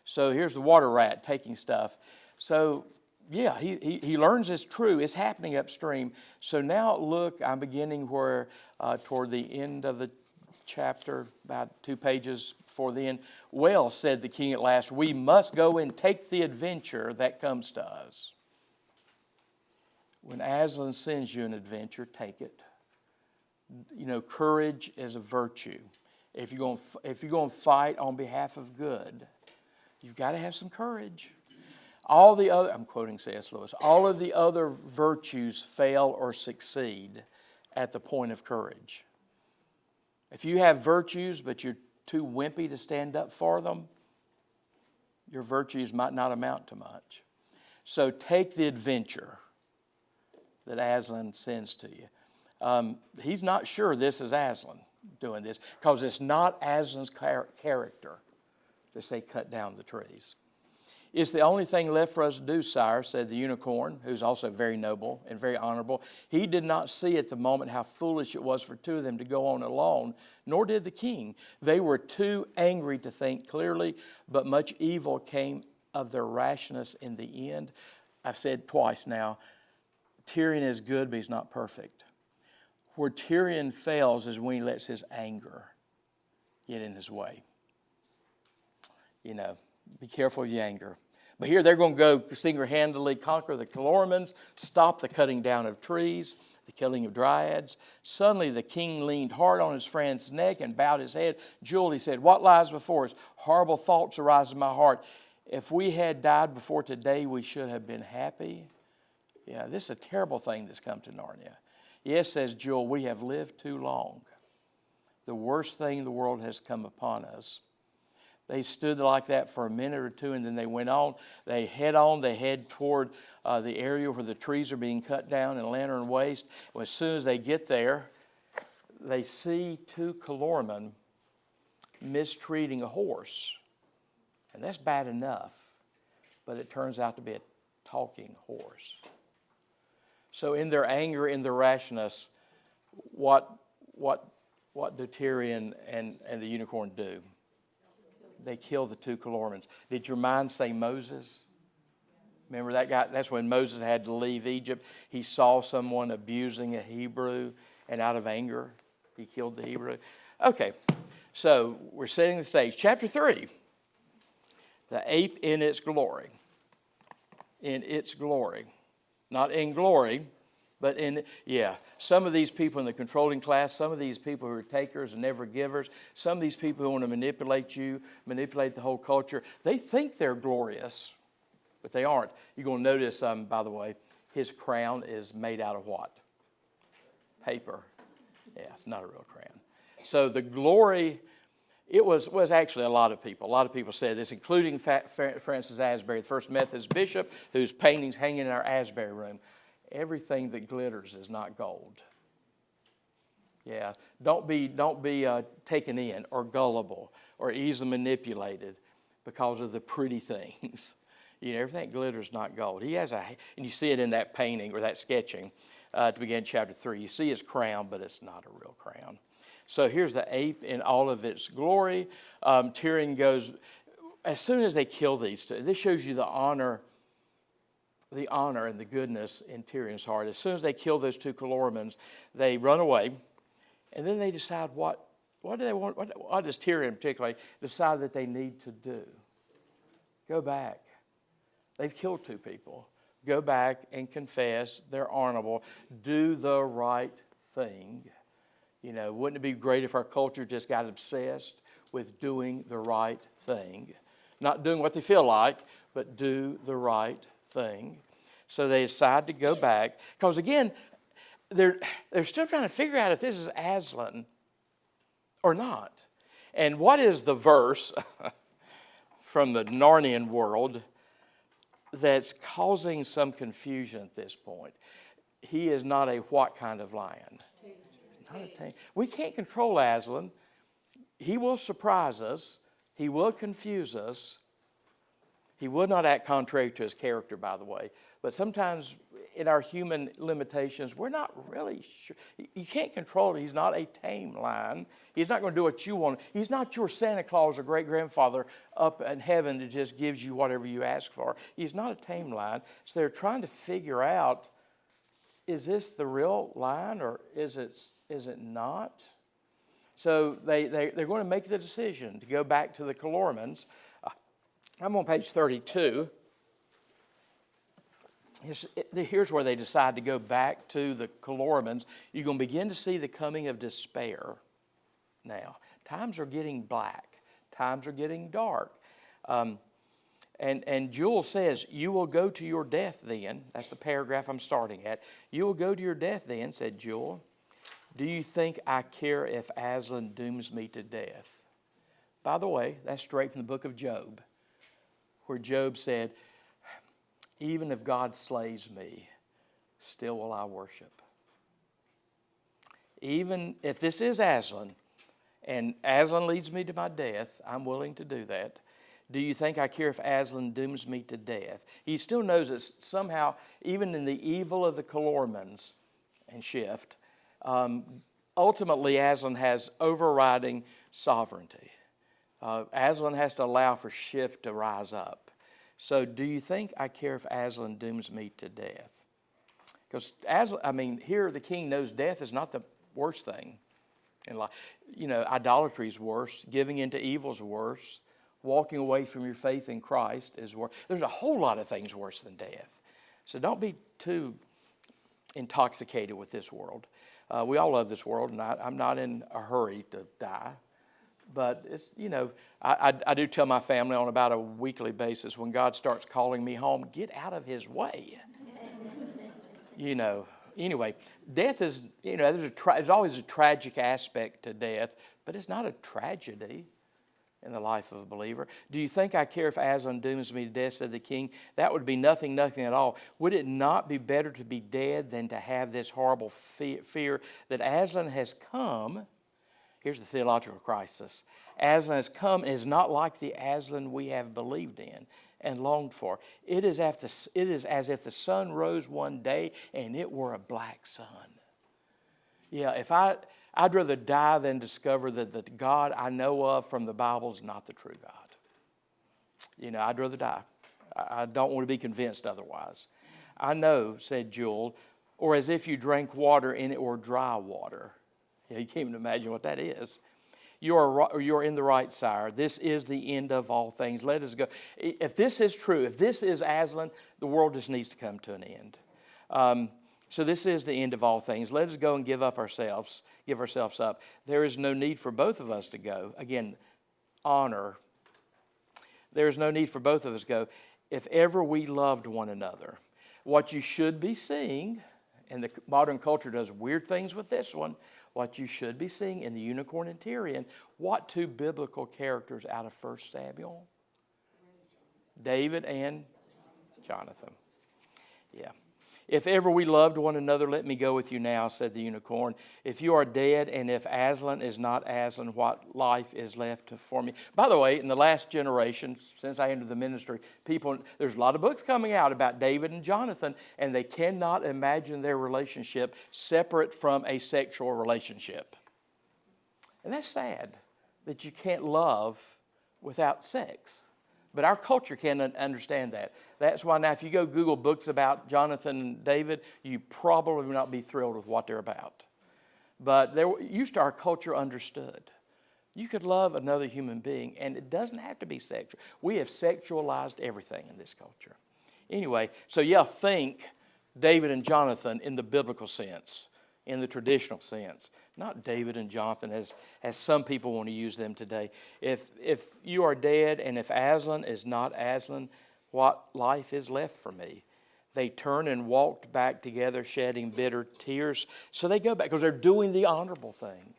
So here's the water rat taking stuff. So yeah, he learns it's true. It's happening upstream. So now look, I'm beginning where toward the end of the chapter, about 2 pages for then, well, said the king at last, we must go and take the adventure that comes to us. When Aslan sends you an adventure, take it. You know, courage is a virtue. If you're going to fight on behalf of good, you've got to have some courage. All the other, I'm quoting C.S. Lewis, all of the other virtues fail or succeed at the point of courage. If you have virtues but you're too wimpy to stand up for them, your virtues might not amount to much. So take the adventure that Aslan sends to you. He's not sure this is Aslan doing this because it's not Aslan's character to say cut down the trees. It's the only thing left for us to do, sire, said the unicorn, who's also very noble and very honorable. He did not see at the moment how foolish it was for two of them to go on alone, nor did the king. They were too angry to think clearly, but much evil came of their rashness in the end. I've said twice now, Tyrion is good, but he's not perfect. Where Tyrion fails is when he lets his anger get in his way. You know, be careful of your anger. But here they're going to go single-handedly conquer the Calormans, stop the cutting down of trees, the killing of dryads. Suddenly the king leaned hard on his friend's neck and bowed his head. Jewel, he said, what lies before us? Horrible thoughts arise in my heart. If we had died before today, we should have been happy. Yeah, this is a terrible thing that's come to Narnia. Yes, says Jewel, we have lived too long. The worst thing in the world has come upon us. They stood like that for a minute or two, and then they went on. They head toward the area where the trees are being cut down in Lantern Waste. And as soon as they get there, they see two Calormen mistreating a horse. And that's bad enough, but it turns out to be a talking horse. So in their anger, in their rashness, what do Tyrion and the unicorn do? They kill the two Calormens. Did your mind say Moses? Remember that guy? That's when Moses had to leave Egypt. He saw someone abusing a Hebrew, and out of anger, he killed the Hebrew. Okay, so we're setting the stage. Chapter 3, the ape in its glory. In its glory. Not in glory, but some of these people in the controlling class, some of these people who are takers and never givers, some of these people who want to manipulate you, manipulate the whole culture, they think they're glorious, but they aren't. You're going to notice, by the way, his crown is made out of what? Paper. Yeah, it's not a real crown. So the glory, it was actually a lot of people. A lot of people said this, including Francis Asbury, the first Methodist bishop, whose paintings hang in our Asbury room. Everything that glitters is not gold. Yeah, don't be taken in or gullible or easily manipulated because of the pretty things. You know, everything that glitters is not gold. He has and you see it in that painting or that sketching to begin chapter 3. You see his crown, but it's not a real crown. So here's the ape in all of its glory. Tyrion goes, as soon as they kill these two, this shows you the honor and the goodness in Tyrion's heart. As soon as they kill those two Calormens, they run away, and then they decide what do they want? What does Tyrion particularly decide that they need to do? Go back. They've killed two people. Go back and confess. They're honorable. Do the right thing. You know, wouldn't it be great if our culture just got obsessed with doing the right thing? Not doing what they feel like, but do the right thing. So they decide to go back. Because again, they're still trying to figure out if this is Aslan or not. And what is the verse from the Narnian world that's causing some confusion at this point? He is not a what kind of lion? He's not a tame. We can't control Aslan. He will surprise us. He will confuse us. He would not act contrary to his character, by the way. But sometimes in our human limitations, we're not really sure. You can't control it. He's not a tame lion. He's not going to do what you want. He's not your Santa Claus or great-grandfather up in heaven that just gives you whatever you ask for. He's not a tame lion. So they're trying to figure out, is this the real lion or is it not? So they're going to make the decision to go back to the Calormans. I'm on page 32. Here's where they decide to go back to the Calormans. You're going to begin to see the coming of despair now. Times are getting black. Times are getting dark. And Jewel says, you will go to your death then. That's the paragraph I'm starting at. You will go to your death then, said Jewel. Do you think I care if Aslan dooms me to death? By the way, that's straight from the book of Job, where Job said, even if God slays me, still will I worship. Even if this is Aslan, and Aslan leads me to my death, I'm willing to do that. Do you think I care if Aslan dooms me to death? He still knows that somehow, even in the evil of the Calormans and Shift, ultimately Aslan has overriding sovereignty. Aslan has to allow for Shift to rise up. So do you think I care if Aslan dooms me to death? Because here the king knows death is not the worst thing in life. Idolatry is worse. Giving into evil is worse. Walking away from your faith in Christ is worse. There's a whole lot of things worse than death. So don't be too intoxicated with this world. We all love this world, and I'm not in a hurry to die. But it's, I do tell my family on about a weekly basis, when God starts calling me home, get out of his way. Anyway, death is, there's always a tragic aspect to death, but it's not a tragedy in the life of a believer. Do you think I care if Aslan dooms me to death, said the king? That would be nothing at all. Would it not be better to be dead than to have this horrible fear that Aslan has come? Here's the theological crisis. Aslan has come and is not like the Aslan we have believed in and longed for. It is as if the sun rose one day and it were a black sun. Yeah, I'd rather die than discover that the God I know of from the Bible is not the true God. I'd rather die. I don't want to be convinced otherwise. I know, said Jewel, or as if you drank water and it were dry water. Yeah, you can't even imagine what that is. You're in the right, sire. This is the end of all things. Let us go. If this is true, if this is Aslan, the world just needs to come to an end. So this is the end of all things. Let us go and give ourselves up. There is no need for both of us to go. Again, honor. There is no need for both of us to go. If ever we loved one another. What you should be seeing, and the modern culture does weird things with this one, what you should be seeing in the Unicorn and Tyrian, what two biblical characters out of 1 Samuel? David and Jonathan. Yeah. If ever we loved one another, let me go with you now, said the unicorn. If you are dead, and if Aslan is not Aslan, what life is left for me? By the way, in the last generation, since I entered the ministry, there's a lot of books coming out about David and Jonathan, and they cannot imagine their relationship separate from a sexual relationship. And that's sad, that you can't love without sex. But our culture can't understand that. That's why now if you go Google books about Jonathan and David, you probably will not be thrilled with what they're about. But our culture understood. You could love another human being, and it doesn't have to be sexual. We have sexualized everything in this culture. Anyway, think David and Jonathan in the biblical sense, in the traditional sense. Not David and Jonathan as some people want to use them today. If you are dead and if Aslan is not Aslan, what life is left for me? They turned and walked back together, shedding bitter tears. So they go back because they're doing the honorable thing.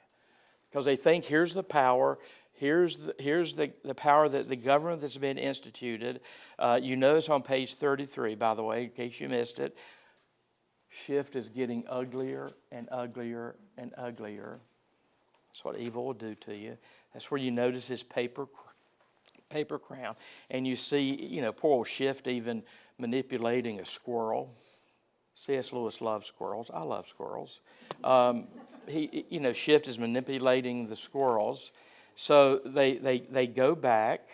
Because they think here's the power, here's the power that the government that's been instituted. You notice on page 33, by the way, in case you missed it, Shift is getting uglier and uglier and uglier. That's what evil will do to you. That's where you notice his paper crown. And you see, poor old Shift even manipulating a squirrel. C.S. Lewis loves squirrels. I love squirrels. Shift is manipulating the squirrels. So they go back.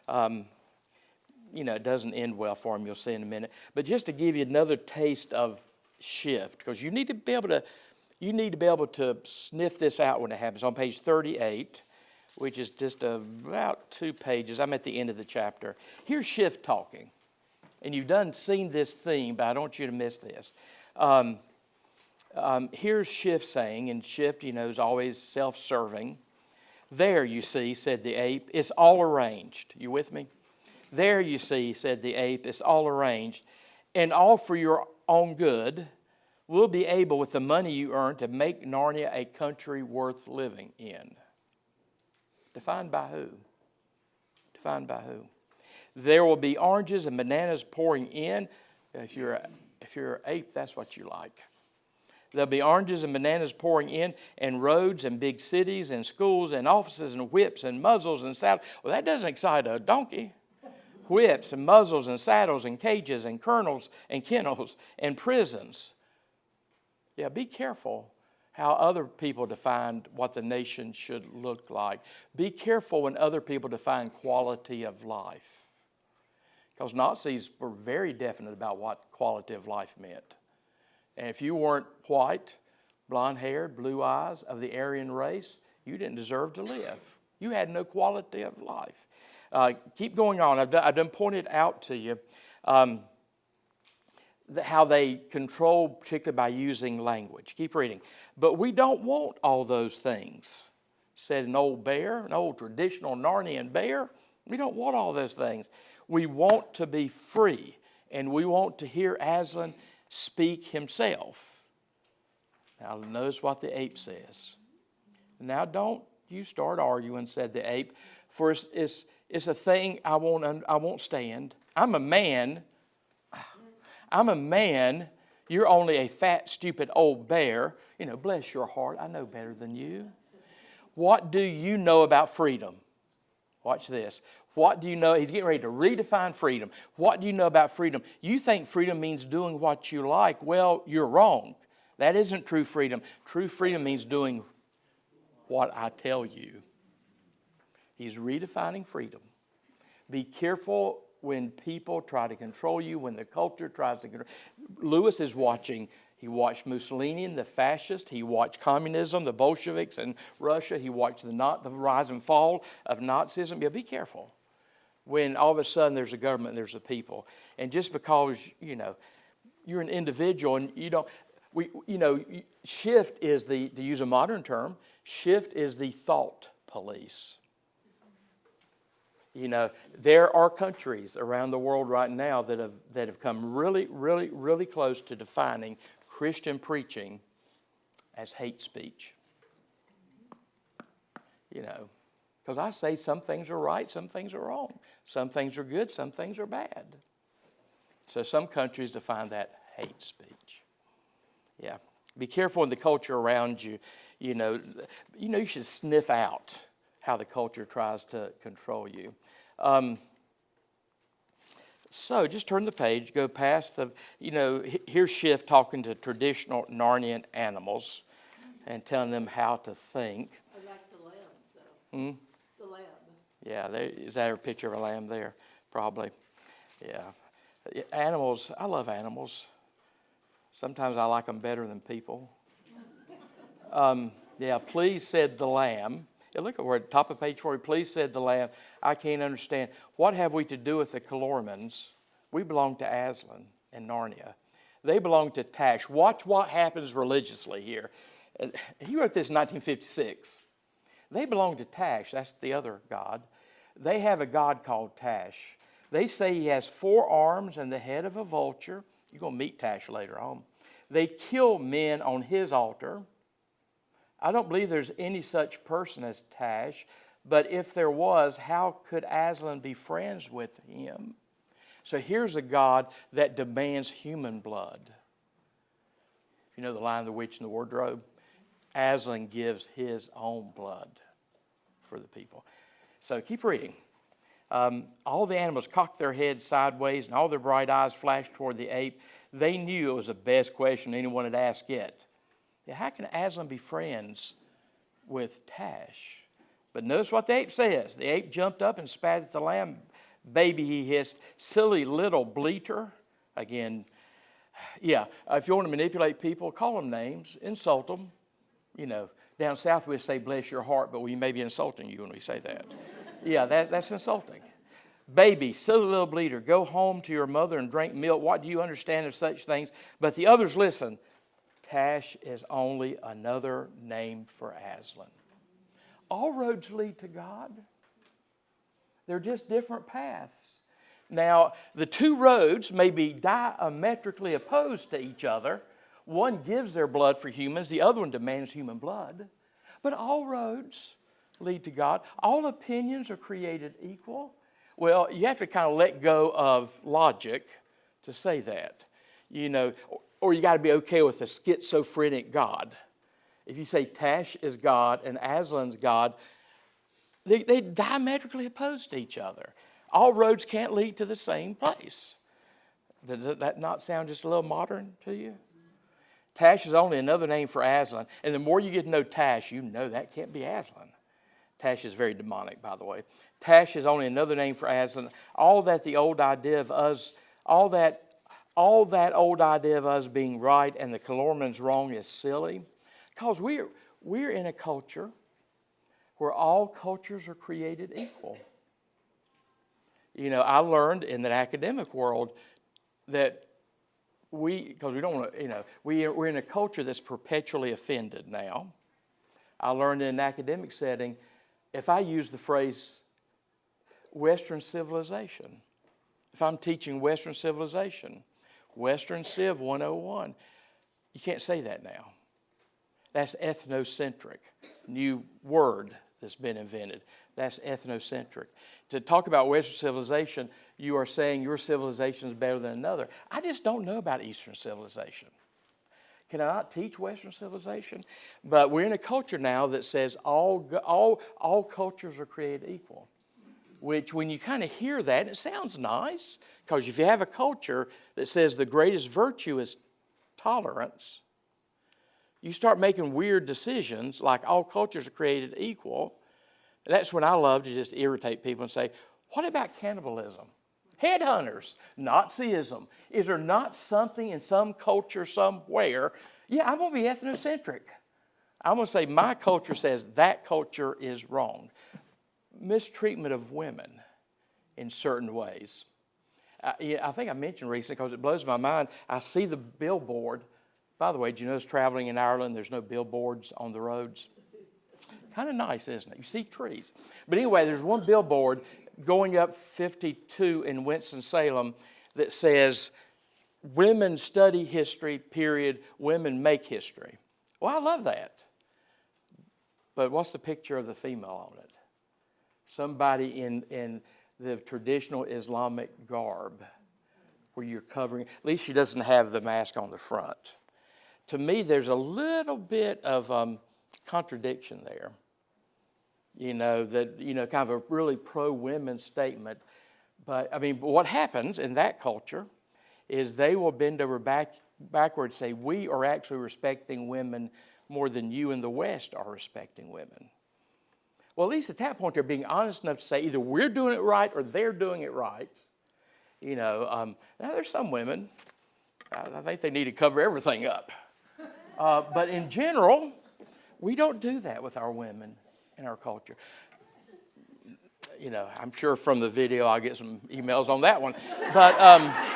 It doesn't end well for him. You'll see in a minute. But just to give you another taste of Shift, because you need to be able to, you need to be able to sniff this out when it happens. On page 38, which is just about 2 pages. I'm at the end of the chapter. Here's Schiff talking. And you've seen this theme, but I don't want you to miss this. Here's Schiff saying, and Schiff, is always self-serving. There, you see, said the ape, it's all arranged. You with me? There, you see, said the ape, it's all arranged. And all for your own good. We'll be able, with the money you earn, to make Narnia a country worth living in. Defined by who? Defined by who? There will be oranges and bananas pouring in. If you're an ape, that's what you like. There'll be oranges and bananas pouring in, and roads and big cities and schools and offices and whips and muzzles and saddles. Well, that doesn't excite a donkey. Whips and muzzles and saddles and cages and kennels and prisons. Yeah, be careful how other people define what the nation should look like. Be careful when other people define quality of life. Because Nazis were very definite about what quality of life meant. And if you weren't white, blonde-haired, blue eyes, of the Aryan race, you didn't deserve to live. You had no quality of life. Keep going on. I've done pointed out to you how they control, particularly by using language. Keep reading. But we don't want all those things, said an old bear, an old traditional Narnian bear. We don't want all those things. We want to be free, and we want to hear Aslan speak himself. Now notice what the ape says. Now don't you start arguing, said the ape, for it's a thing I won't stand. I'm a man. You're only a fat, stupid old bear. Bless your heart. I know better than you. What do you know about freedom? Watch this. What do you know? He's getting ready to redefine freedom. What do you know about freedom? You think freedom means doing what you like. Well, you're wrong. That isn't true freedom. True freedom means doing what I tell you. He's redefining freedom. Be careful when people try to control you, when the culture tries to control. Lewis is watching. He watched Mussolini and the fascists. He watched communism, the Bolsheviks in Russia. He watched the rise and fall of Nazism. Yeah, be careful when all of a sudden there's a government and there's a people. And just because, you're an individual and you don't, shift is to use a modern term, shift is the thought police. There are countries around the world right now that have come really, really, really close to defining Christian preaching as hate speech. Because I say some things are right, some things are wrong. Some things are good, some things are bad. So some countries define that hate speech. Yeah. Be careful in the culture around you. You should sniff out how the culture tries to control you. So just turn the page, go past here's Schiff talking to traditional Narnian animals and telling them how to think. I like the lamb, though. The lamb. Yeah, is that a picture of a lamb there? Probably. Yeah. Animals, I love animals. Sometimes I like them better than people. Please, said the lamb. Yeah, look at where at the top of page 4, please, said the lamb, I can't understand. What have we to do with the Calormans? We belong to Aslan and Narnia. They belong to Tash. Watch what happens religiously here. He wrote this in 1956. They belong to Tash. That's the other god. They have a god called Tash. They say he has 4 arms and the head of a vulture. You're going to meet Tash later on. They kill men on his altar. I don't believe there's any such person as Tash, but if there was, how could Aslan be friends with him? So here's a god that demands human blood. If you know the line, The Witch in the Wardrobe, Aslan gives his own blood for the people. So keep reading. All the animals cocked their heads sideways and all their bright eyes flashed toward the ape. They knew it was the best question anyone had asked yet. Yeah, how can Aslan be friends with Tash? But notice what the ape says. The ape jumped up and spat at the lamb. Baby, he hissed, silly little bleater. Again, Yeah, if you want to manipulate people, call them names, insult them. You know, down south we say bless your heart, but we may be insulting you when we say that. Yeah, that's insulting. Baby, silly little bleeder, go home to your mother and drink milk. What do you understand of such things? But the others listen. Tash is only another name for Aslan. All roads lead to God. They're just different paths. Now, the two roads may be diametrically opposed to each other. One gives their blood for humans, the other one demands human blood. But all roads lead to God. All opinions are created equal. Well, you have to kind of let go of logic to say that. You know, or you got to be okay with a schizophrenic God. If you say Tash is God and Aslan's God, they diametrically opposed to each other. All roads can't lead to the same place. Does that not sound just a little modern to you? Tash is only another name for Aslan. And the more you get to know Tash, you know that can't be Aslan. Tash is very demonic, by the way. Tash is only another name for Aslan. All that old idea of us being right and the Calorman's wrong is silly. Because we're in a culture where all cultures are created equal. You know, I learned in the academic world that because we don't want to, you know, we're in a culture that's perpetually offended now. I learned in an academic setting, if I use the phrase Western civilization, if I'm teaching Western civilization, Western Civ 101, you can't say that now. That's ethnocentric, new word that's been invented. That's ethnocentric. To talk about Western civilization, you are saying your civilization is better than another. I just don't know about Eastern civilization. Can I not teach Western civilization? But we're in a culture now that says all cultures are created equal. Which when you kind of hear that, it sounds nice. Because if you have a culture that says the greatest virtue is tolerance, you start making weird decisions like all cultures are created equal. That's when I love to just irritate people and say, what about cannibalism? Headhunters, Nazism. Is there not something in some culture somewhere? Yeah, I'm going to be ethnocentric. I'm going to say my culture says that culture is wrong. Mistreatment of women in certain ways. I think I mentioned recently because it blows my mind. I see the billboard. By the way, did you notice traveling in Ireland, there's no billboards on the roads? Kind of nice, isn't it? You see trees. But anyway, there's one billboard going up 52 in Winston-Salem that says, women study history, period, women make history. Well, I love that. But what's the picture of the female on it? Somebody in the traditional Islamic garb where you're covering, at least she doesn't have the mask on the front. To me, there's a little bit of contradiction there. You know, kind of a really pro-women statement. But, I mean, what happens in that culture is they will bend over backwards and say, we are actually respecting women more than you in the West are respecting women. Well, at least at that point, they're being honest enough to say either we're doing it right or they're doing it right. You know, now there's some women, I think they need to cover everything up. But in general, we don't do that with our women in our culture. You know, I'm sure from the video I'll get some emails on that one. But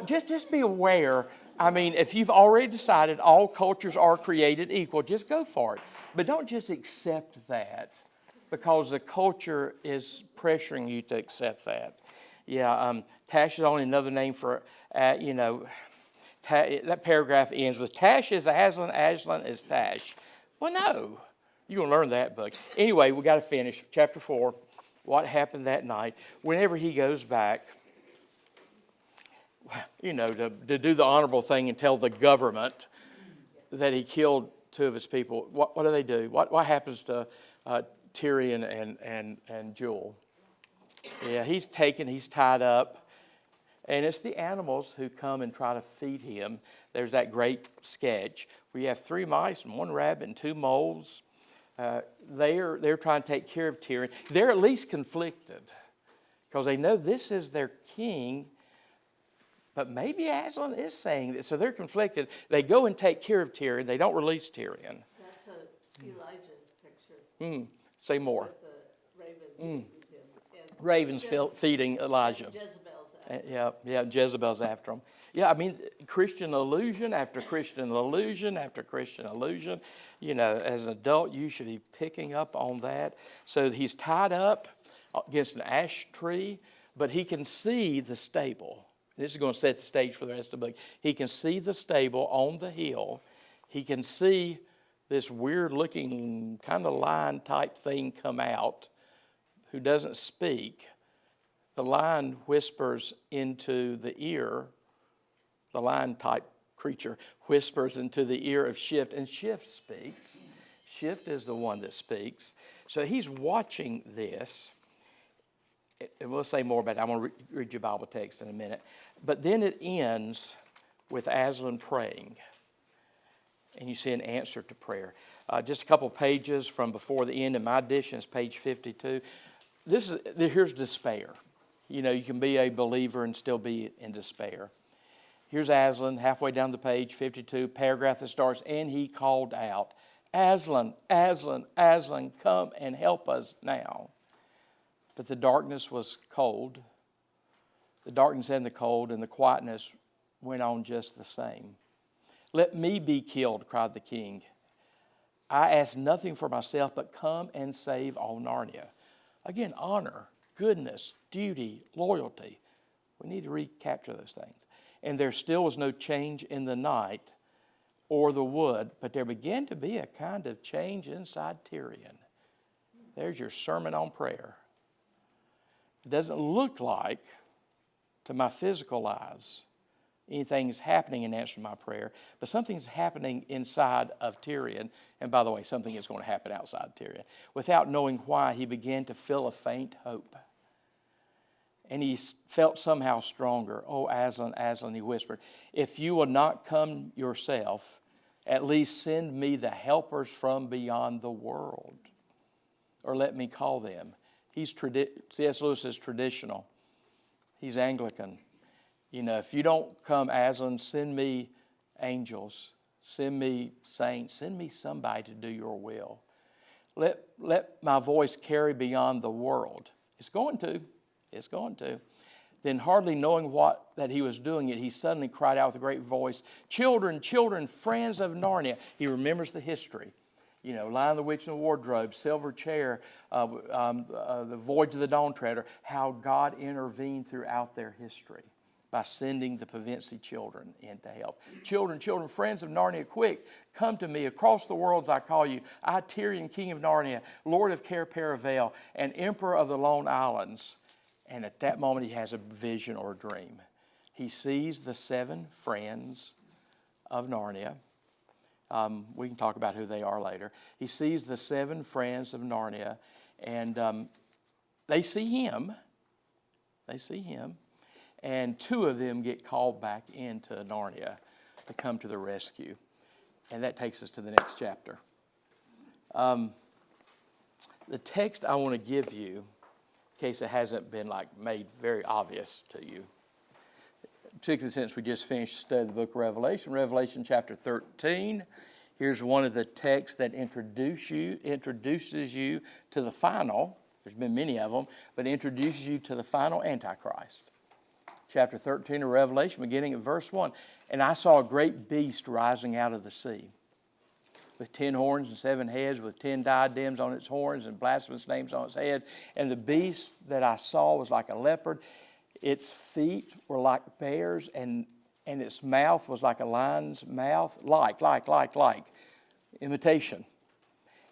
just be aware. I mean, if you've already decided all cultures are created equal, just go for it. But don't just accept that because the culture is pressuring you to accept that. Yeah, Tash is only another name for, that paragraph ends with Tash is Aslan, Aslan is Tash. Well, no. You're going to learn that book. Anyway, we got to finish. Chapter 4, what happened that night. Whenever he goes back, you know, to do the honorable thing and tell the government that he killed 2 of his people, what do they do? What happens to Tyrion and Jewel? Yeah, he's tied up. And it's the animals who come and try to feed him. There's that great sketch where you have 3 mice and 1 rabbit and 2 moles. They're trying to take care of Tyrion. They're at least conflicted because they know this is their king, But maybe Aslan is saying that. So they're conflicted. They go and take care of Tyrion. They don't release Tyrion. That's a Elijah picture Say more. with the ravens eating him. And Ravens feeding Elijah. Jezebel's out. Yeah, Jezebel's after them. Yeah, I mean, Christian illusion after Christian illusion after Christian illusion. You know, as an adult, you should be picking up on that. So he's tied up against an ash tree, but he can see the stable. This is going to set the stage for the rest of the book. He can see the stable on the hill. He can see this weird-looking kind of lion type thing come out who doesn't speak. The lion whispers into the ear. The lion-type creature whispers into the ear of Shift, and Shift speaks. Shift is the one that speaks. So he's watching this. And we'll say more about it. I'm going to read your Bible text in a minute. But then it ends with Aslan praying. And you see an answer to prayer. Just a couple pages from before the end. In my edition, it's page 52. Here's despair. You know, you can be a believer and still be in despair. Here's Aslan, halfway down the page, 52, paragraph that starts, and he called out, Aslan, Aslan, Aslan, come and help us now. But the darkness was cold. The darkness and the cold and the quietness went on just the same. Let me be killed, cried the king. I ask nothing for myself, but come and save all Narnia. Again, honor, goodness, duty, loyalty. We need to recapture those things. And there still was no change in the night or the wood, but there began to be a kind of change inside Tyrion. There's your sermon on prayer. It doesn't look like, to my physical eyes, anything's happening in answer to my prayer, but something's happening inside of Tyrion. And by the way, something is going to happen outside Tyrion. Without knowing why, he began to feel a faint hope. And he felt somehow stronger. Oh, Aslan, Aslan, he whispered, if you will not come yourself, at least send me the helpers from beyond the world. Or let me call them. C.S. Lewis is traditional. He's Anglican. You know, if you don't come, Aslan, send me angels. Send me saints. Send me somebody to do your will. Let my voice carry beyond the world. It's going to. It's going to. Then, hardly knowing that he was doing it, he suddenly cried out with a great voice, children, children, friends of Narnia. He remembers the history. You know, Lion, the Witch, and the Wardrobe, Silver Chair, the Voyage of the Dawn Treader, how God intervened throughout their history by sending the Pevensey children in to help. Children, children, friends of Narnia, quick, come to me. Across the worlds I call you. I, Tyrion, king of Narnia, lord of Cair Paravel, and emperor of the Lone Islands. And at that moment, he has a vision or a dream. He sees the 7 friends of Narnia. We can talk about who they are later. He sees the 7 friends of Narnia, and they see him. They see him. And 2 of them get called back into Narnia to come to the rescue. And that takes us to the next chapter. The text I want to give you, in case it hasn't been made very obvious to you, particularly since we just finished studying the book of Revelation, Revelation chapter 13. Here's one of the texts that introduces you to the final. There's been many of them, but introduces you to the final Antichrist. Chapter 13 of Revelation, beginning at verse 1. And I saw a great beast rising out of the sea, with 10 horns and 7 heads, with 10 diadems on its horns and blasphemous names on its head. And the beast that I saw was like a leopard. Its feet were like bears, and its mouth was like a lion's mouth, like, imitation.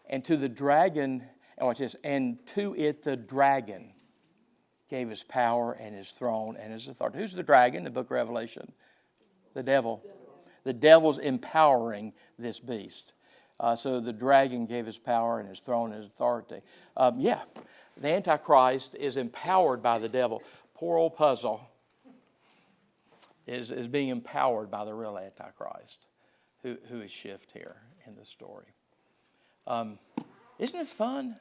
And to the dragon, watch this, and to it the dragon gave his power and his throne and his authority. Who's the dragon in the book of Revelation? The devil. The devil's empowering this beast. So the dragon gave his power and his throne and his authority. The Antichrist is empowered by the devil. Poor old Puzzle is being empowered by the real Antichrist, who is Shift here in the story. Isn't this fun?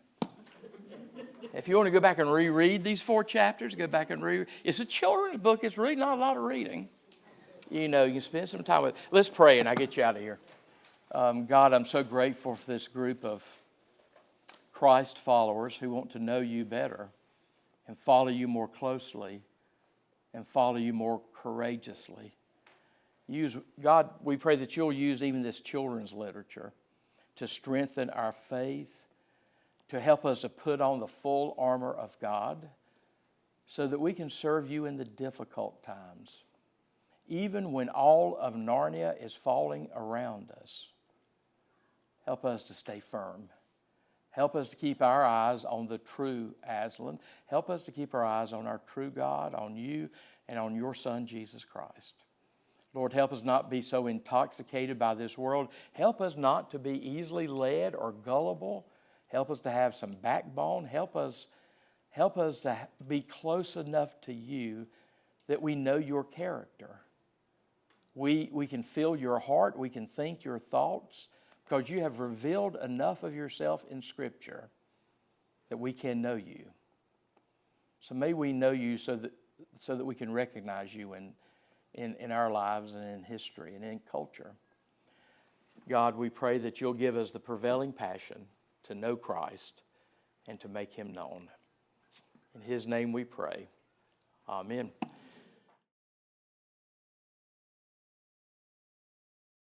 If you want to go back and reread these 4 chapters, go back and reread. It's a children's book. It's really not a lot of reading. you can spend some time with. Let's pray and I'll get you out of here. God, I'm so grateful for this group of Christ followers who want to know you better and follow you more closely and follow you more courageously. God, we pray that you'll use even this children's literature to strengthen our faith, to help us to put on the full armor of God so that we can serve you in the difficult times, even when all of Narnia is falling around us. Help us to stay firm. Help us to keep our eyes on the true Aslan. Help us to keep our eyes on our true God, on you, and on your Son, Jesus Christ. Lord, help us not be so intoxicated by this world. Help us not to be easily led or gullible. Help us to have some backbone. Help us to be close enough to you that we know your character. We can feel your heart. We can think your thoughts because you have revealed enough of yourself in Scripture that we can know you. So may we know you so that we can recognize you in our lives and in history and in culture. God, we pray that you'll give us the prevailing passion to know Christ and to make him known. In his name we pray. Amen.